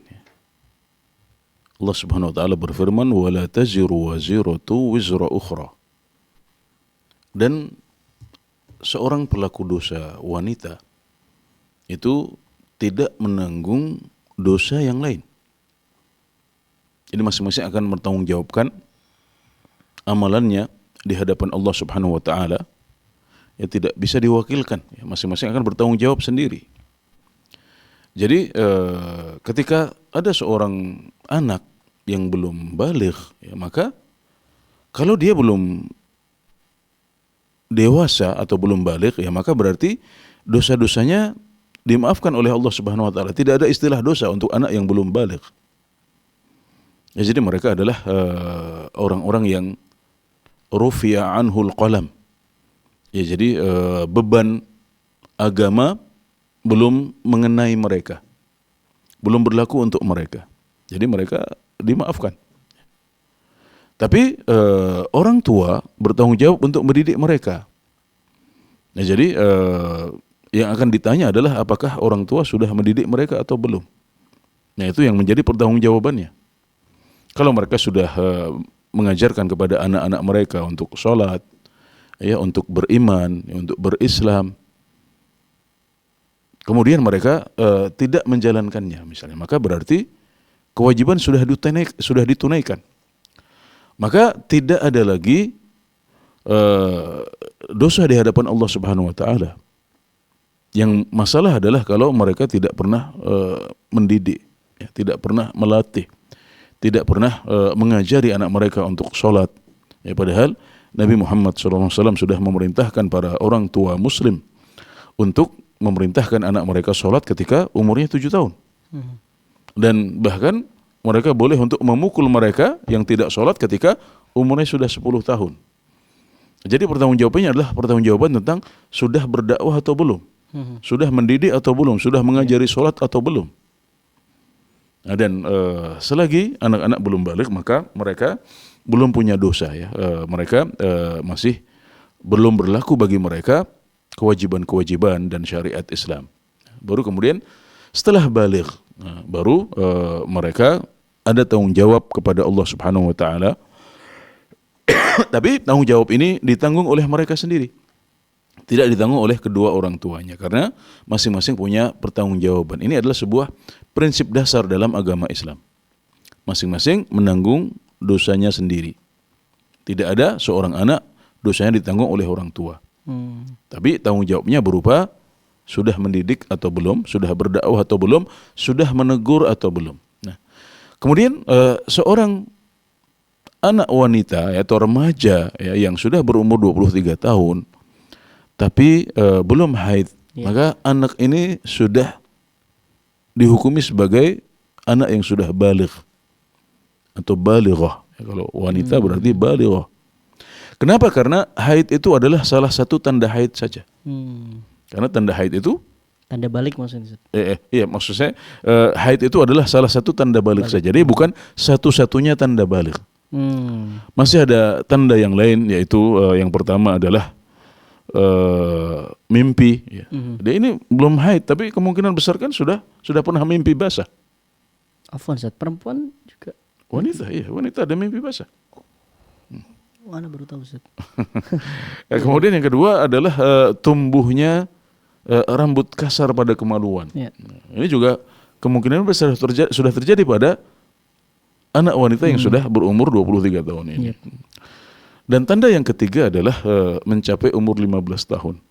Allah Subhanahu wa taala berfirman, "Wala taziru waziratu wizra ukhra." Dan seorang pelaku dosa wanita itu tidak menanggung dosa yang lain. Jadi masing-masing akan bertanggungjawabkan amalannya di hadapan Allah Subhanahu wa taala. Ya, tidak bisa diwakilkan. Ya, masing-masing akan bertanggung jawab sendiri. Jadi ketika ada seorang anak yang belum baligh, ya, maka kalau dia belum dewasa atau belum baligh, ya maka berarti dosa-dosanya dimaafkan oleh Allah Subhanahu wa taala. Tidak ada istilah dosa untuk anak yang belum baligh. Ya, jadi mereka adalah orang-orang yang rufi'a anhul qalam. Ya, jadi beban agama belum mengenai mereka, belum berlaku untuk mereka. Jadi mereka dimaafkan. Tapi orang tua bertanggung jawab untuk mendidik mereka. Nah, jadi yang akan ditanya adalah apakah orang tua sudah mendidik mereka atau belum. Nah, itu yang menjadi pertanggungjawabannya. Kalau mereka sudah mengajarkan kepada anak-anak mereka untuk sholat, ya, untuk beriman, ya, untuk berislam, kemudian mereka tidak menjalankannya misalnya, maka berarti kewajiban sudah ditunaikan. Maka tidak ada lagi dosa di hadapan Allah Subhanahu wa taala. Yang masalah adalah kalau mereka tidak pernah mendidik, ya, tidak pernah melatih, tidak pernah mengajari anak mereka untuk sholat. Ya, padahal Nabi Muhammad SAW sudah memerintahkan para orang tua muslim untuk memerintahkan anak mereka sholat ketika umurnya 7 tahun. Dan bahkan mereka boleh untuk memukul mereka yang tidak sholat ketika umurnya sudah 10 tahun. Jadi pertanggungjawabannya adalah pertanggungjawaban tentang sudah berdakwah atau belum, sudah mendidik atau belum, sudah mengajari sholat atau belum. Nah, dan selagi anak-anak belum balik, maka mereka belum punya dosa, ya. Mereka masih belum berlaku bagi mereka kewajiban-kewajiban dan syariat Islam. Baru kemudian setelah balik, baru mereka ada tanggung jawab kepada Allah Subhanahu wa taala. Tapi tanggung jawab ini ditanggung oleh mereka sendiri, tidak ditanggung oleh kedua orang tuanya, karena masing-masing punya pertanggungjawaban. Ini adalah sebuah prinsip dasar dalam agama Islam. Masing-masing menanggung dosanya sendiri. Tidak ada seorang anak dosanya ditanggung oleh orang tua. Tapi tanggung jawabnya berupa sudah mendidik atau belum, sudah berdakwah atau belum, sudah menegur atau belum. Nah, kemudian seorang anak wanita, ya, atau remaja, ya, yang sudah berumur 23 tahun tapi belum haid, maka anak ini sudah dihukumi sebagai anak yang sudah baligh atau balighah. Ya, kalau wanita berarti balighah. Kenapa? Karena haid itu adalah salah satu tanda haid saja. Karena tanda haid itu Tanda balik maksudnya. iya, maksud saya haid itu adalah salah satu tanda balik saja. Jadi bukan satu-satunya tanda balik. Masih ada tanda yang lain, yaitu yang pertama adalah mimpi. Ya. Dia ini belum haid, tapi kemungkinan besar kan sudah pernah mimpi basah. Afwan, Ustaz, perempuan juga. Wanita, iya, wanita ada mimpi basah. Mana baru tahu, Ustaz. Kemudian yang kedua adalah tumbuhnya rambut kasar pada kemaluan. Ya. Nah, ini juga kemungkinan besar sudah terjadi pada anak wanita yang sudah berumur 23 tahun ini. Dan tanda yang ketiga adalah mencapai umur 15 tahun.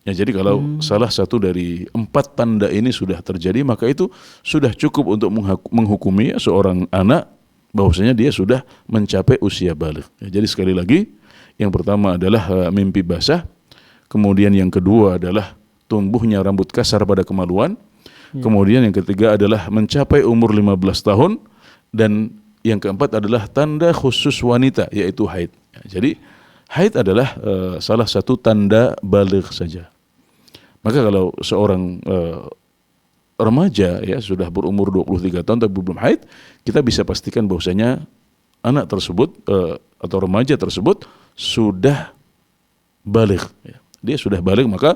Ya, jadi kalau salah satu dari 4 tanda ini sudah terjadi, maka itu sudah cukup untuk menghukumi seorang anak bahwasanya dia sudah mencapai usia baligh. Ya, jadi sekali lagi, yang pertama adalah mimpi basah, kemudian yang kedua adalah tumbuhnya rambut kasar pada kemaluan, kemudian yang ketiga adalah mencapai umur 15 tahun, dan yang keempat adalah tanda khusus wanita, yaitu haid. Ya, jadi haid adalah salah satu tanda baligh saja. Maka kalau seorang remaja, ya, sudah berumur 23 tahun tapi belum haid, kita bisa pastikan bahwasanya anak tersebut atau remaja tersebut sudah baligh. Ya. Dia sudah baligh, maka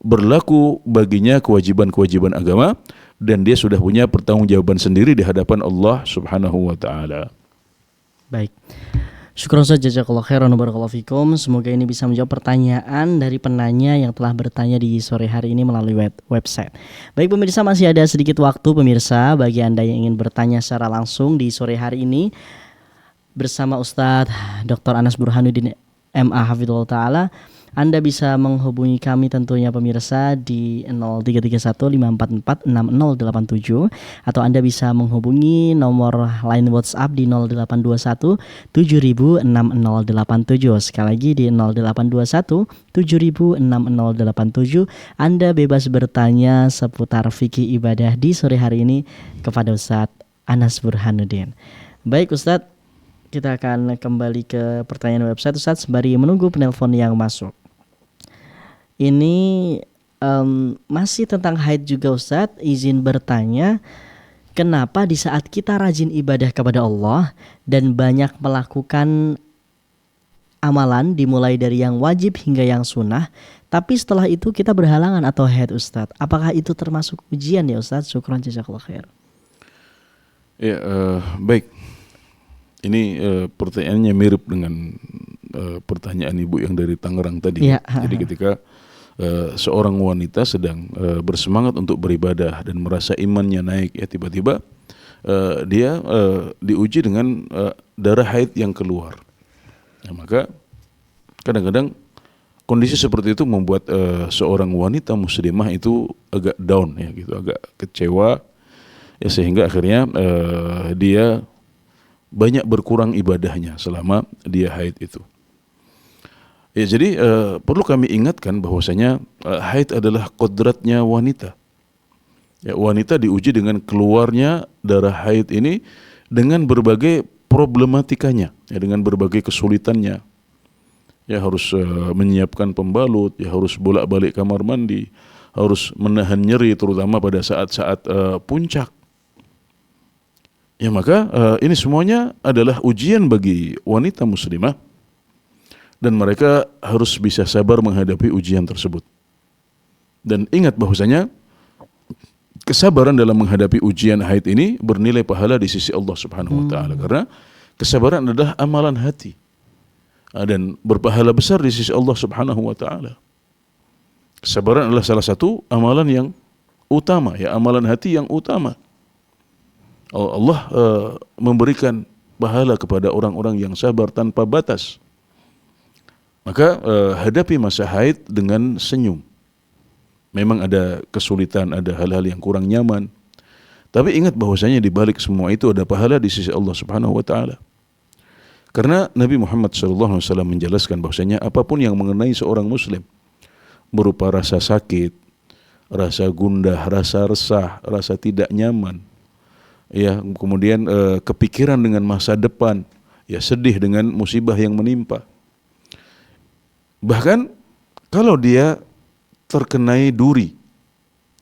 berlaku baginya kewajiban-kewajiban agama dan dia sudah punya pertanggungjawaban sendiri di hadapan Allah Subhanahu wa taala. Baik. Syukron saja, jazakallahu khairan wa barakallahu fikum. Semoga ini bisa menjawab pertanyaan dari penanya yang telah bertanya di sore hari ini melalui website. Baik pemirsa, masih ada sedikit waktu pemirsa bagi Anda yang ingin bertanya secara langsung di sore hari ini bersama Ustadz Dr. Anas Burhanuddin MA Hafidhullah Ta'ala. Anda bisa menghubungi kami tentunya pemirsa di 033154460087 atau Anda bisa menghubungi nomor line WhatsApp di 0821 706087. Sekali lagi di 0821 706087. Anda bebas bertanya seputar fikih ibadah di sore hari ini kepada Ustadz Anas Burhanuddin. Baik Ustadz, kita akan kembali ke pertanyaan website Ustadz sembari menunggu penelpon yang masuk. Ini masih tentang haid juga Ustadz, izin bertanya, kenapa di saat kita rajin ibadah kepada Allah dan banyak melakukan amalan dimulai dari yang wajib hingga yang sunnah, tapi setelah itu kita berhalangan atau haid Ustadz? Apakah itu termasuk ujian ya Ustadz? Syukran jazakallahu khair. Ya, baik. Ini pertanyaannya mirip dengan pertanyaan ibu yang dari Tangerang tadi. Ya. Jadi ketika seorang wanita sedang bersemangat untuk beribadah dan merasa imannya naik, ya tiba-tiba dia diuji dengan darah haid yang keluar. Nah, maka kadang-kadang kondisi seperti itu membuat seorang wanita muslimah itu agak down, ya gitu, agak kecewa, ya sehingga akhirnya dia banyak berkurang ibadahnya selama dia haid itu. Ya, jadi perlu kami ingatkan bahwasanya haid adalah kodratnya wanita. Ya, wanita diuji dengan keluarnya darah haid ini dengan berbagai problematikanya, ya, dengan berbagai kesulitannya. Ya, harus menyiapkan pembalut, ya harus bolak-balik kamar mandi, harus menahan nyeri terutama pada saat-saat puncak. Ya, maka ini semuanya adalah ujian bagi wanita muslimah dan mereka harus bisa sabar menghadapi ujian tersebut. Dan ingat bahwasanya kesabaran dalam menghadapi ujian haid ini bernilai pahala di sisi Allah Subhanahu wa taala, karena kesabaran adalah amalan hati dan berpahala besar di sisi Allah Subhanahu wa taala. Kesabaran adalah salah satu amalan yang utama, ya amalan hati yang utama. Allah memberikan pahala kepada orang-orang yang sabar tanpa batas. Maka hadapi masa haid dengan senyum. Memang ada kesulitan, ada hal-hal yang kurang nyaman. Tapi ingat bahwasanya di balik semua itu ada pahala di sisi Allah Subhanahu wa taala. Karena Nabi Muhammad SAW menjelaskan bahwasanya apapun yang mengenai seorang muslim berupa rasa sakit, rasa gundah, rasa resah, rasa tidak nyaman, ya, kemudian kepikiran dengan masa depan, ya sedih dengan musibah yang menimpa. Bahkan kalau dia terkenai duri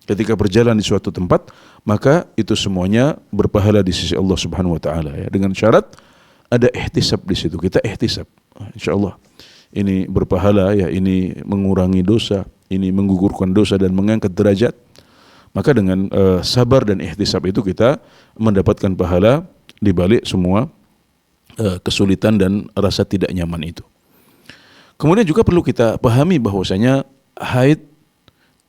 ketika berjalan di suatu tempat, maka itu semuanya berpahala di sisi Allah Subhanahu wa taala, ya, dengan syarat ada ihtisab di situ. Kita ihtisab. Insyaallah ini berpahala, ya, ini mengurangi dosa, ini menggugurkan dosa dan mengangkat derajat. Maka dengan sabar dan ihtisab itu kita mendapatkan pahala di balik semua kesulitan dan rasa tidak nyaman itu. Kemudian juga perlu kita pahami bahwasanya haid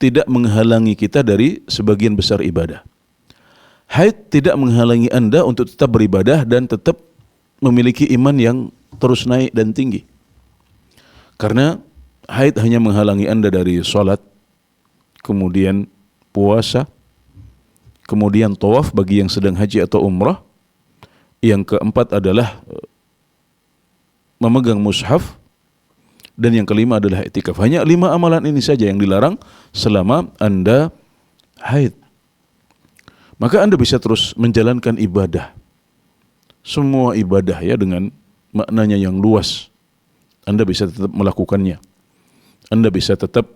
tidak menghalangi kita dari sebagian besar ibadah. Haid tidak menghalangi Anda untuk tetap beribadah dan tetap memiliki iman yang terus naik dan tinggi. Karena haid hanya menghalangi Anda dari sholat, kemudian puasa, kemudian tawaf bagi yang sedang haji atau umrah. Yang keempat adalah memegang mushaf. Dan yang kelima adalah i'tikaf. Hanya 5 amalan ini saja yang dilarang selama Anda haid. Maka Anda bisa terus menjalankan ibadah. Semua ibadah, ya, dengan maknanya yang luas. Anda bisa tetap melakukannya. Anda bisa tetap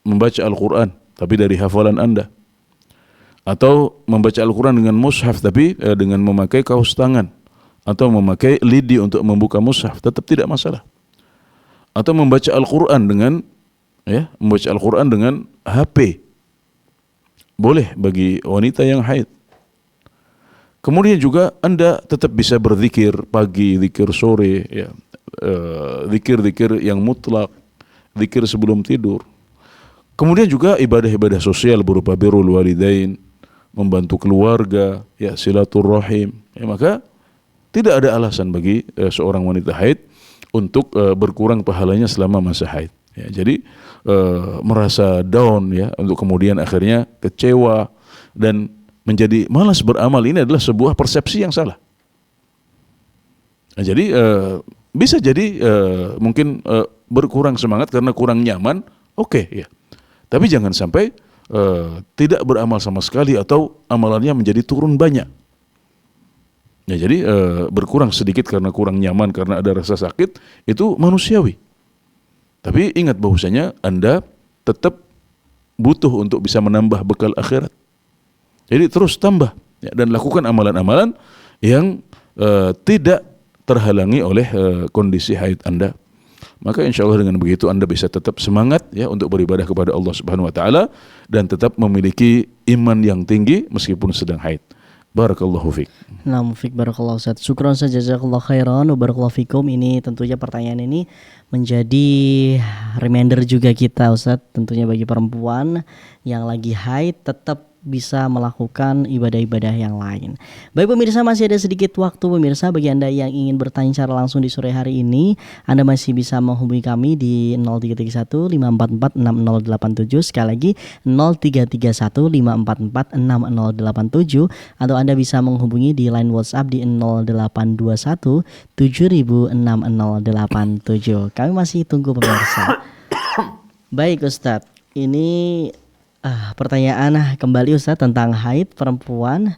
membaca Al-Quran, tapi dari hafalan Anda. Atau membaca Al-Quran dengan mushaf, tapi dengan memakai kaos tangan. Atau memakai lidi untuk membuka mushaf, tetap tidak masalah. Atau membaca Al-Quran dengan ya, membaca Al-Quran dengan HP. Boleh bagi wanita yang haid. Kemudian juga Anda tetap bisa berzikir pagi, zikir sore, ya, zikir-zikir yang mutlak, zikir sebelum tidur. Kemudian juga ibadah-ibadah sosial berupa birrul walidain, membantu keluarga, ya, silaturrahim. Ya, maka tidak ada alasan bagi seorang wanita haid untuk berkurang pahalanya selama masa haid. Ya, jadi merasa down, ya, untuk kemudian akhirnya kecewa dan menjadi malas beramal, ini adalah sebuah persepsi yang salah. Nah, jadi bisa jadi mungkin berkurang semangat karena kurang nyaman, oke, ya. Tapi jangan sampai tidak beramal sama sekali atau amalannya menjadi turun banyak. Ya, jadi berkurang sedikit karena kurang nyaman, karena ada rasa sakit, itu manusiawi. Tapi ingat bahwasanya Anda tetap butuh untuk bisa menambah bekal akhirat. Jadi terus tambah, ya, dan lakukan amalan-amalan yang tidak terhalangi oleh kondisi haid Anda. Maka insya Allah dengan begitu Anda bisa tetap semangat, ya, untuk beribadah kepada Allah Subhanahu Wa Taala dan tetap memiliki iman yang tinggi meskipun sedang haid. Barakallahu fiik. Nah, Fik barakallahu Ustaz. Syukron saja, jazakallahu khairan wa barakallahu fikum. Ini tentunya pertanyaan ini menjadi reminder juga kita, Ustaz, tentunya bagi perempuan yang lagi haid tetap bisa melakukan ibadah-ibadah yang lain. Baik pemirsa, masih ada sedikit waktu pemirsa bagi Anda yang ingin bertanya secara langsung di sore hari ini. Anda masih bisa menghubungi kami di 0331 544 6087. Sekali lagi 0331 544 6087, atau Anda bisa menghubungi di line WhatsApp di 0821 706087. Kami masih tunggu pemirsa. Baik Ustadz, ini pertanyaan kembali Ustadz tentang haid perempuan.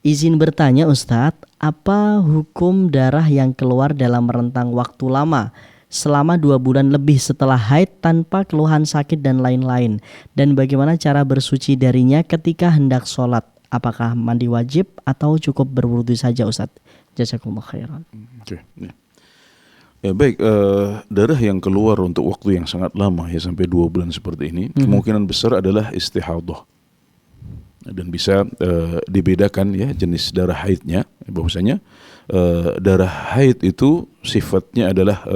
Izin bertanya Ustadz, apa hukum darah yang keluar dalam rentang waktu lama selama 2 bulan lebih setelah haid tanpa keluhan sakit dan lain-lain? Dan bagaimana cara bersuci darinya ketika hendak sholat? Apakah mandi wajib atau cukup berwudu saja Ustadz? Jazakumullah khairan. Oke. Ya, baik, darah yang keluar untuk waktu yang sangat lama, ya, sampai 2 bulan seperti ini, kemungkinan besar adalah istihadah. Dan bisa dibedakan, ya, jenis darah haidnya. Bahwasanya darah haid itu sifatnya adalah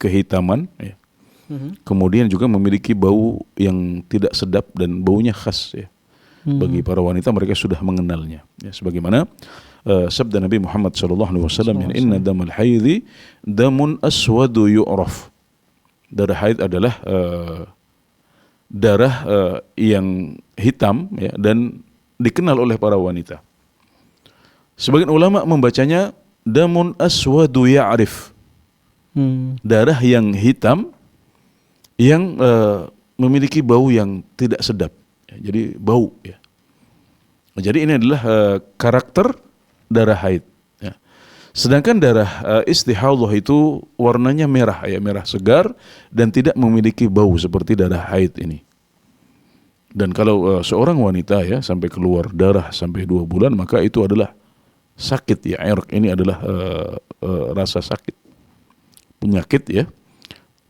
kehitaman, ya. Kemudian juga memiliki bau yang tidak sedap dan baunya khas, ya. Bagi para wanita, mereka sudah mengenalnya, ya, sebagaimana sabda Nabi Muhammad SAW, yang inna damal haidhi damun aswadu yu'raf. Darah haid adalah darah yang hitam, ya, dan dikenal oleh para wanita. Sebagian ulama membacanya damun aswadu ya'rif. Darah yang hitam yang memiliki bau yang tidak sedap, ya, jadi bau, ya. Jadi ini adalah karakter darah haid, ya. Sedangkan darah istihadah itu warnanya merah, ya, merah segar dan tidak memiliki bau seperti darah haid ini. Dan kalau seorang wanita, ya, sampai keluar darah sampai 2 bulan, maka itu adalah sakit, ya. Irq ini adalah rasa sakit, penyakit, ya.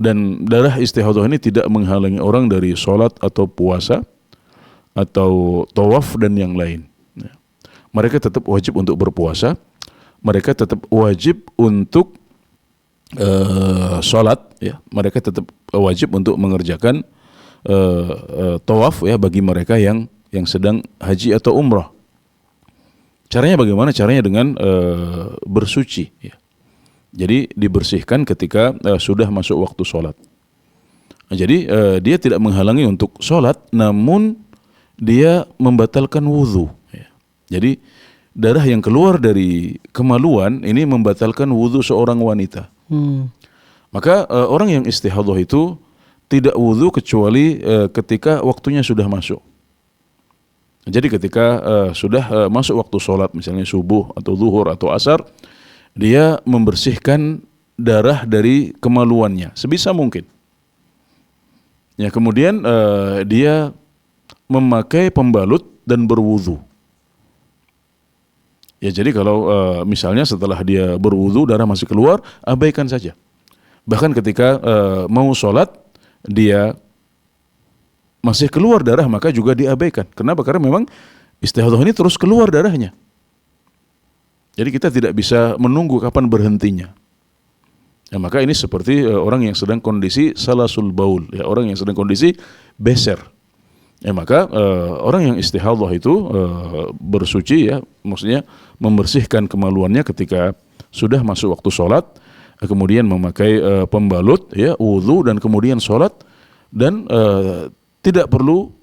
Dan darah istihadah ini tidak menghalangi orang dari sholat atau puasa atau tawaf dan yang lain. Mereka tetap wajib untuk berpuasa, mereka tetap wajib untuk sholat, ya. Mereka tetap wajib untuk mengerjakan tawaf, ya, bagi mereka yang sedang haji atau umrah. Caranya bagaimana? Caranya dengan bersuci, ya. Jadi dibersihkan ketika sudah masuk waktu sholat. Nah, jadi dia tidak menghalangi untuk sholat, namun dia membatalkan wudhu. Jadi darah yang keluar dari kemaluan ini membatalkan wudhu seorang wanita. Maka orang yang istihadah itu tidak wudhu kecuali ketika waktunya sudah masuk. Jadi ketika sudah masuk waktu sholat, misalnya subuh atau zuhur atau asar, dia membersihkan darah dari kemaluannya sebisa mungkin. Ya, kemudian dia memakai pembalut dan berwudhu. Ya, jadi kalau misalnya setelah dia berwudu darah masih keluar, abaikan saja. Bahkan ketika mau sholat, dia masih keluar darah maka juga diabaikan. Kenapa? Karena memang istihadhah ini terus keluar darahnya. Jadi kita tidak bisa menunggu kapan berhentinya. Ya, maka ini seperti orang yang sedang kondisi salasul baul, ya, orang yang sedang kondisi beser. Ya, maka orang yang istihadhah itu bersuci, ya, maksudnya membersihkan kemaluannya ketika sudah masuk waktu sholat, kemudian memakai pembalut, ya, wudu, dan kemudian sholat, dan tidak perlu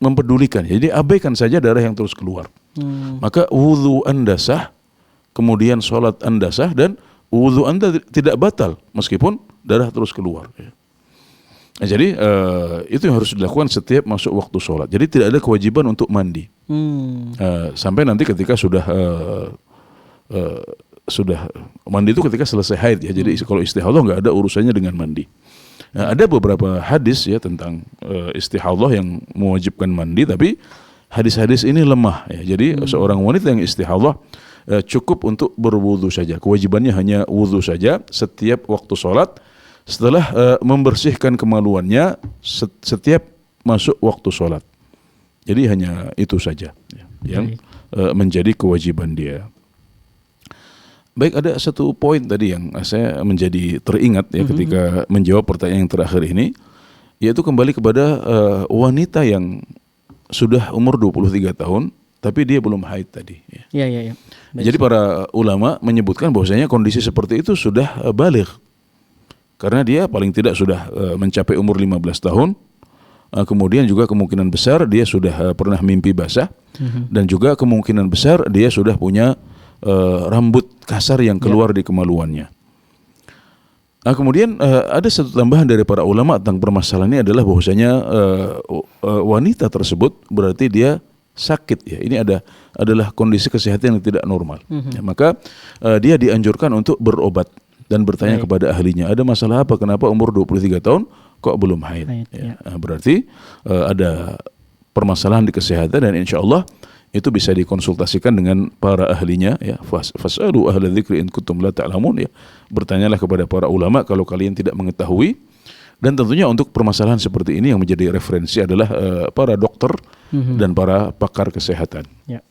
mempedulikan. Jadi abaikan saja darah yang terus keluar. Maka wudu Anda sah, kemudian sholat Anda sah, dan wudu Anda tidak batal meskipun darah terus keluar. Nah, jadi itu yang harus dilakukan setiap masuk waktu sholat. Jadi tidak ada kewajiban untuk mandi sampai nanti ketika sudah mandi itu ketika selesai haid, ya. Jadi kalau istihadhah nggak ada urusannya dengan mandi. Nah, ada beberapa hadis, ya, tentang istihadhah yang mewajibkan mandi, tapi hadis-hadis ini lemah, ya. Jadi seorang wanita yang istihadhah cukup untuk berwudu saja. Kewajibannya hanya wudu saja setiap waktu sholat setelah membersihkan kemaluannya setiap masuk waktu sholat. Jadi hanya itu saja, ya, yang menjadi kewajiban dia. Baik, ada satu poin tadi yang saya menjadi teringat, ya, ketika menjawab pertanyaan yang terakhir ini, yaitu kembali kepada wanita yang sudah umur 23 tahun tapi dia belum haid tadi, ya. Ya. Jadi para ulama menyebutkan bahwasanya kondisi seperti itu sudah baligh. Karena dia paling tidak sudah mencapai umur 15 tahun. Kemudian juga kemungkinan besar dia sudah pernah mimpi basah, dan juga kemungkinan besar dia sudah punya rambut kasar yang keluar di kemaluannya. Nah, kemudian ada satu tambahan dari para ulama tentang permasalahan ini adalah bahwasanya wanita tersebut berarti dia sakit, ya. Ini adalah kondisi kesehatan yang tidak normal. Ya, maka dia dianjurkan untuk berobat dan bertanya kepada ahlinya, ada masalah apa, kenapa umur 23 tahun kok belum haid, ya. Nah, berarti ada permasalahan di kesehatan, dan insya Allah itu bisa dikonsultasikan dengan para ahlinya, ya. Fas'alu ahla dzikri in kuntum la ta'lamun, ya. Bertanyalah kepada para ulama kalau kalian tidak mengetahui. Dan tentunya untuk permasalahan seperti ini yang menjadi referensi adalah para dokter dan para pakar kesehatan. Ya.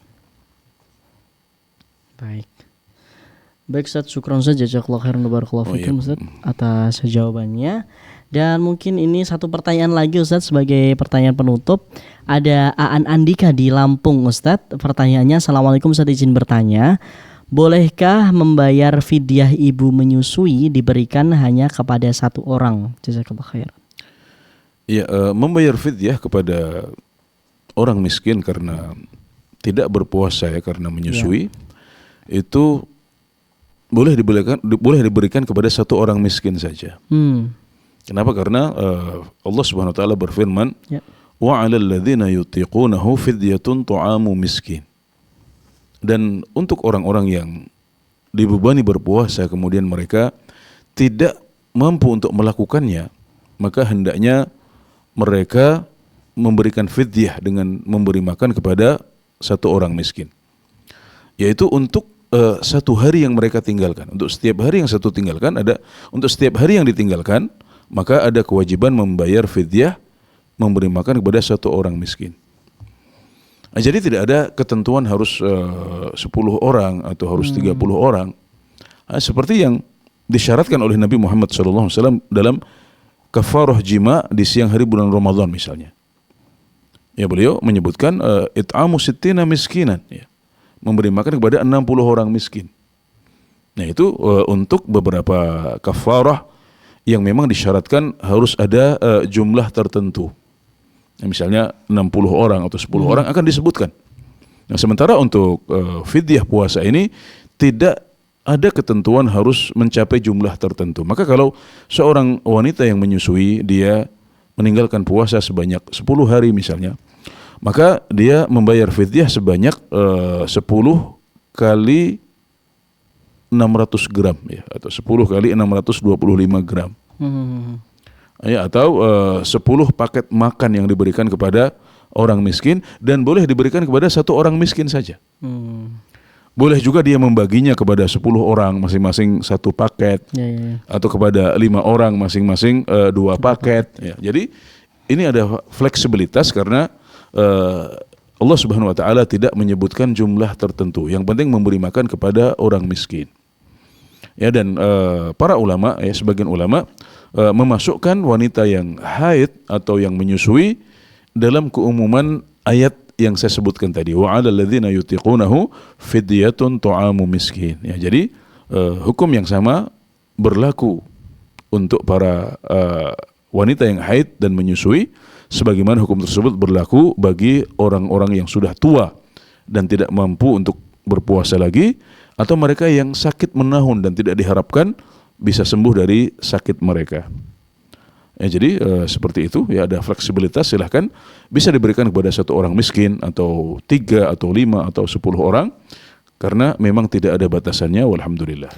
Baik Ustaz, syukran saja, jazakallahu khairan wa barakallahu fikum Ustaz atas jawabannya. Dan mungkin ini satu pertanyaan lagi Ustaz sebagai pertanyaan penutup. Ada Aan Andika di Lampung Ustaz. Pertanyaannya, Assalamualaikum Ustaz, izin bertanya, bolehkah membayar fidyah ibu menyusui diberikan hanya kepada satu orang? Jazakallahu khairan. Ya, membayar fidyah kepada orang miskin karena tidak berpuasa, ya, karena menyusui, itu boleh diberikan kepada satu orang miskin saja. Kenapa? Karena Allah Subhanahu wa taala berfirman, wa 'alal ladzina yutiqunahu fidyatun ta'amu miskin. Dan untuk orang-orang yang dibebani berpuasa kemudian mereka tidak mampu untuk melakukannya, maka hendaknya mereka memberikan fidyah dengan memberi makan kepada satu orang miskin. Yaitu untuk satu hari yang mereka tinggalkan. Untuk setiap hari yang satu tinggalkan untuk setiap hari yang ditinggalkan, maka ada kewajiban membayar fidyah, memberi makan kepada satu orang miskin. Nah, jadi tidak ada ketentuan harus 10 orang atau harus 30 orang. Nah, seperti yang disyaratkan oleh Nabi Muhammad SAW dalam kafarah jima di siang hari bulan Ramadan misalnya. Ya, beliau menyebutkan it'amu sittina miskinan, ya. Memberi makan kepada 60 orang miskin. Nah, itu untuk beberapa kafarah yang memang disyaratkan harus ada jumlah tertentu. Misalnya 60 orang atau 10 orang akan disebutkan. Nah, sementara untuk fidyah puasa ini tidak ada ketentuan harus mencapai jumlah tertentu. Maka kalau seorang wanita yang menyusui dia meninggalkan puasa sebanyak 10 hari misalnya, maka dia membayar fidyah sebanyak 10 kali 600 gram, ya, atau 10 kali 625 gram. Ya, atau 10 paket makan yang diberikan kepada orang miskin, dan boleh diberikan kepada satu orang miskin saja. Boleh juga dia membaginya kepada 10 orang masing-masing satu paket, atau kepada 5 orang masing-masing 2 paket. Ya. Jadi ini ada fleksibilitas karena Allah Subhanahu wa taala tidak menyebutkan jumlah tertentu. Yang penting memberi makan kepada orang miskin. Ya, dan para ulama, ya sebagian ulama memasukkan wanita yang haid atau yang menyusui dalam keumuman ayat yang saya sebutkan tadi, wa 'alal ladzina yutiqunahu fidyatun ta'amu miskin. Ya, jadi hukum yang sama berlaku untuk para wanita yang haid dan menyusui, sebagaimana hukum tersebut berlaku bagi orang-orang yang sudah tua dan tidak mampu untuk berpuasa lagi, atau mereka yang sakit menahun dan tidak diharapkan bisa sembuh dari sakit mereka. Ya, jadi seperti itu, ya ada fleksibilitas, silahkan bisa diberikan kepada satu orang miskin atau 3 atau 5 atau 10 orang, karena memang tidak ada batasannya. Walhamdulillah.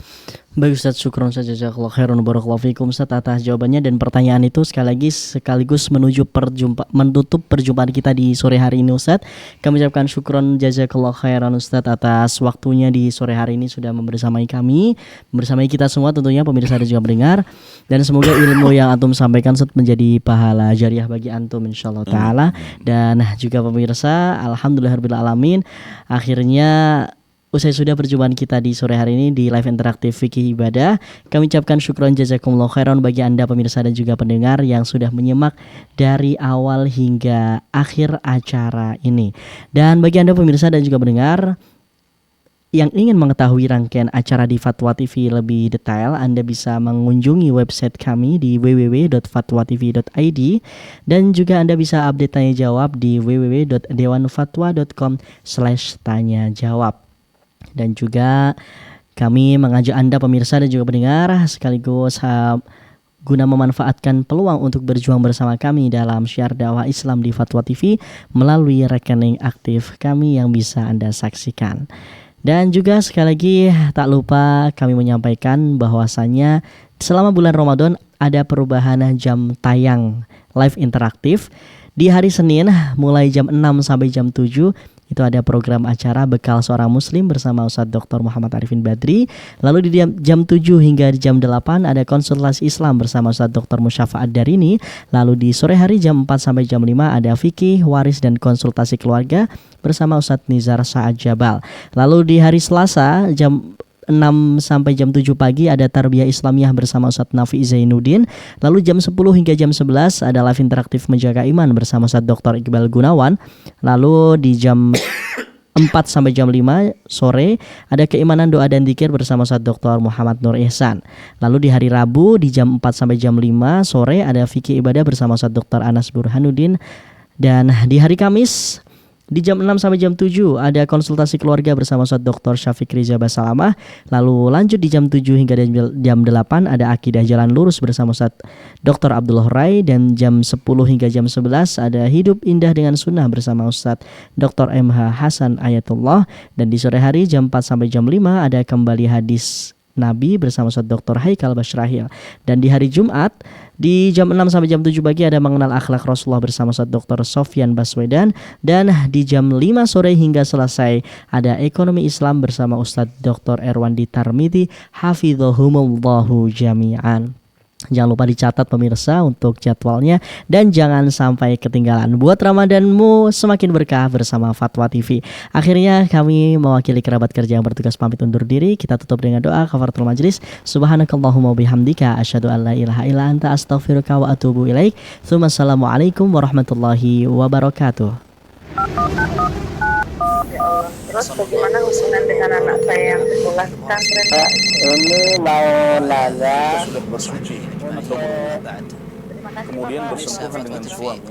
Baik Ustaz, syukron saja, jazakallahu khairan, barakallahu fikum Ustaz atas jawabannya dan pertanyaan itu sekaligus menutup perjumpaan kita di sore hari ini Ustaz. Kami ucapkan syukron jazakallahu khairan Ustaz atas waktunya di sore hari ini sudah membersamai kami, membersamai kita semua tentunya pemirsa dan juga pendengar, dan semoga ilmu yang antum sampaikan Ustaz menjadi pahala jariah bagi antum insyaallah taala. Dan juga pemirsa, alhamdulillahirabbil alamin, akhirnya usai sudah perjumpaan kita di sore hari ini di live interaktif Fikih Ibadah. Kami ucapkan syukron jazakumullah khairan bagi Anda pemirsa dan juga pendengar yang sudah menyimak dari awal hingga akhir acara ini. Dan bagi Anda pemirsa dan juga pendengar yang ingin mengetahui rangkaian acara di Fatwa TV lebih detail, Anda bisa mengunjungi website kami di www.fatwatv.id, dan juga Anda bisa update tanya jawab di www.dewanfatwa.com/tanya jawab. Dan juga kami mengajak Anda pemirsa dan juga pendengar sekaligus guna memanfaatkan peluang untuk berjuang bersama kami dalam syiar dakwah Islam di Fatwa TV melalui rekening aktif kami yang bisa Anda saksikan. Dan juga sekali lagi tak lupa kami menyampaikan bahwasannya selama bulan Ramadan ada perubahan jam tayang live interaktif. Di hari Senin mulai jam 6 sampai jam 7 itu ada program acara Bekal Seorang Muslim bersama Ustadz Dr. Muhammad Arifin Badri. Lalu di jam 7 hingga jam 8 ada konsultasi Islam bersama Ustadz Dr. Musyafa'at Darini. Lalu di sore hari jam 4 sampai jam 5 ada fikih, waris dan konsultasi keluarga bersama Ustadz Nizar Sa'ad Jabal. Lalu di hari Selasa jam 6 sampai jam 7 pagi ada Tarbiyah Islamiyah bersama Ustadz Nafi Zainuddin. Lalu jam 10 hingga jam 11 ada live interaktif Menjaga Iman bersama Ustadz Dr. Iqbal Gunawan. Lalu di jam 4 sampai jam 5 sore ada Keimanan Doa dan Dzikir bersama Ustadz Dr. Muhammad Nur Ihsan. Lalu di hari Rabu di jam 4 sampai jam 5 sore ada Fikih Ibadah bersama Ustadz Dr. Anas Burhanuddin. Dan di hari Kamis di jam 6 sampai jam 7 ada konsultasi keluarga bersama Ustadz Dr. Syafiq Riza Basalamah. Lalu lanjut di jam 7 hingga jam 8 ada Akidah Jalan Lurus bersama Ustadz Dr. Abdullah Rai. Dan jam 10 hingga jam 11 ada Hidup Indah dengan Sunnah bersama Ustadz Dr. MH Hasan Ayatullah. Dan di sore hari jam 4 sampai jam 5 ada Kembali Hadis Nabi bersama Ustadz Dr. Haikal Basyrahil. Dan di hari Jumat di jam 6 sampai jam 7 pagi ada Mengenal Akhlak Rasulullah bersama Ustadz Dr. Sofyan Baswedan. Dan di jam 5 sore hingga selesai ada Ekonomi Islam bersama Ustadz Dr. Erwandi Tarmidi hafizahumullahu jami'an. Jangan lupa dicatat pemirsa untuk jadwalnya dan jangan sampai ketinggalan. Buat Ramadanmu semakin berkah bersama Fatwa TV. Akhirnya kami mewakili kerabat kerja yang bertugas pamit undur diri. Kita tutup dengan doa kafaratul majlis. Subhanakallahumma bihamdika asyhadu an la ilaha illa anta astaghfiruka wa atubu ilaik. Assalamualaikum warahmatullahi wabarakatuh. Terus bagaimana hubungan dengan anak saya yang sekolah di pesantren? Ini mau nanya. Sudah bersuci atau kemudian bersentuhan dengan suami.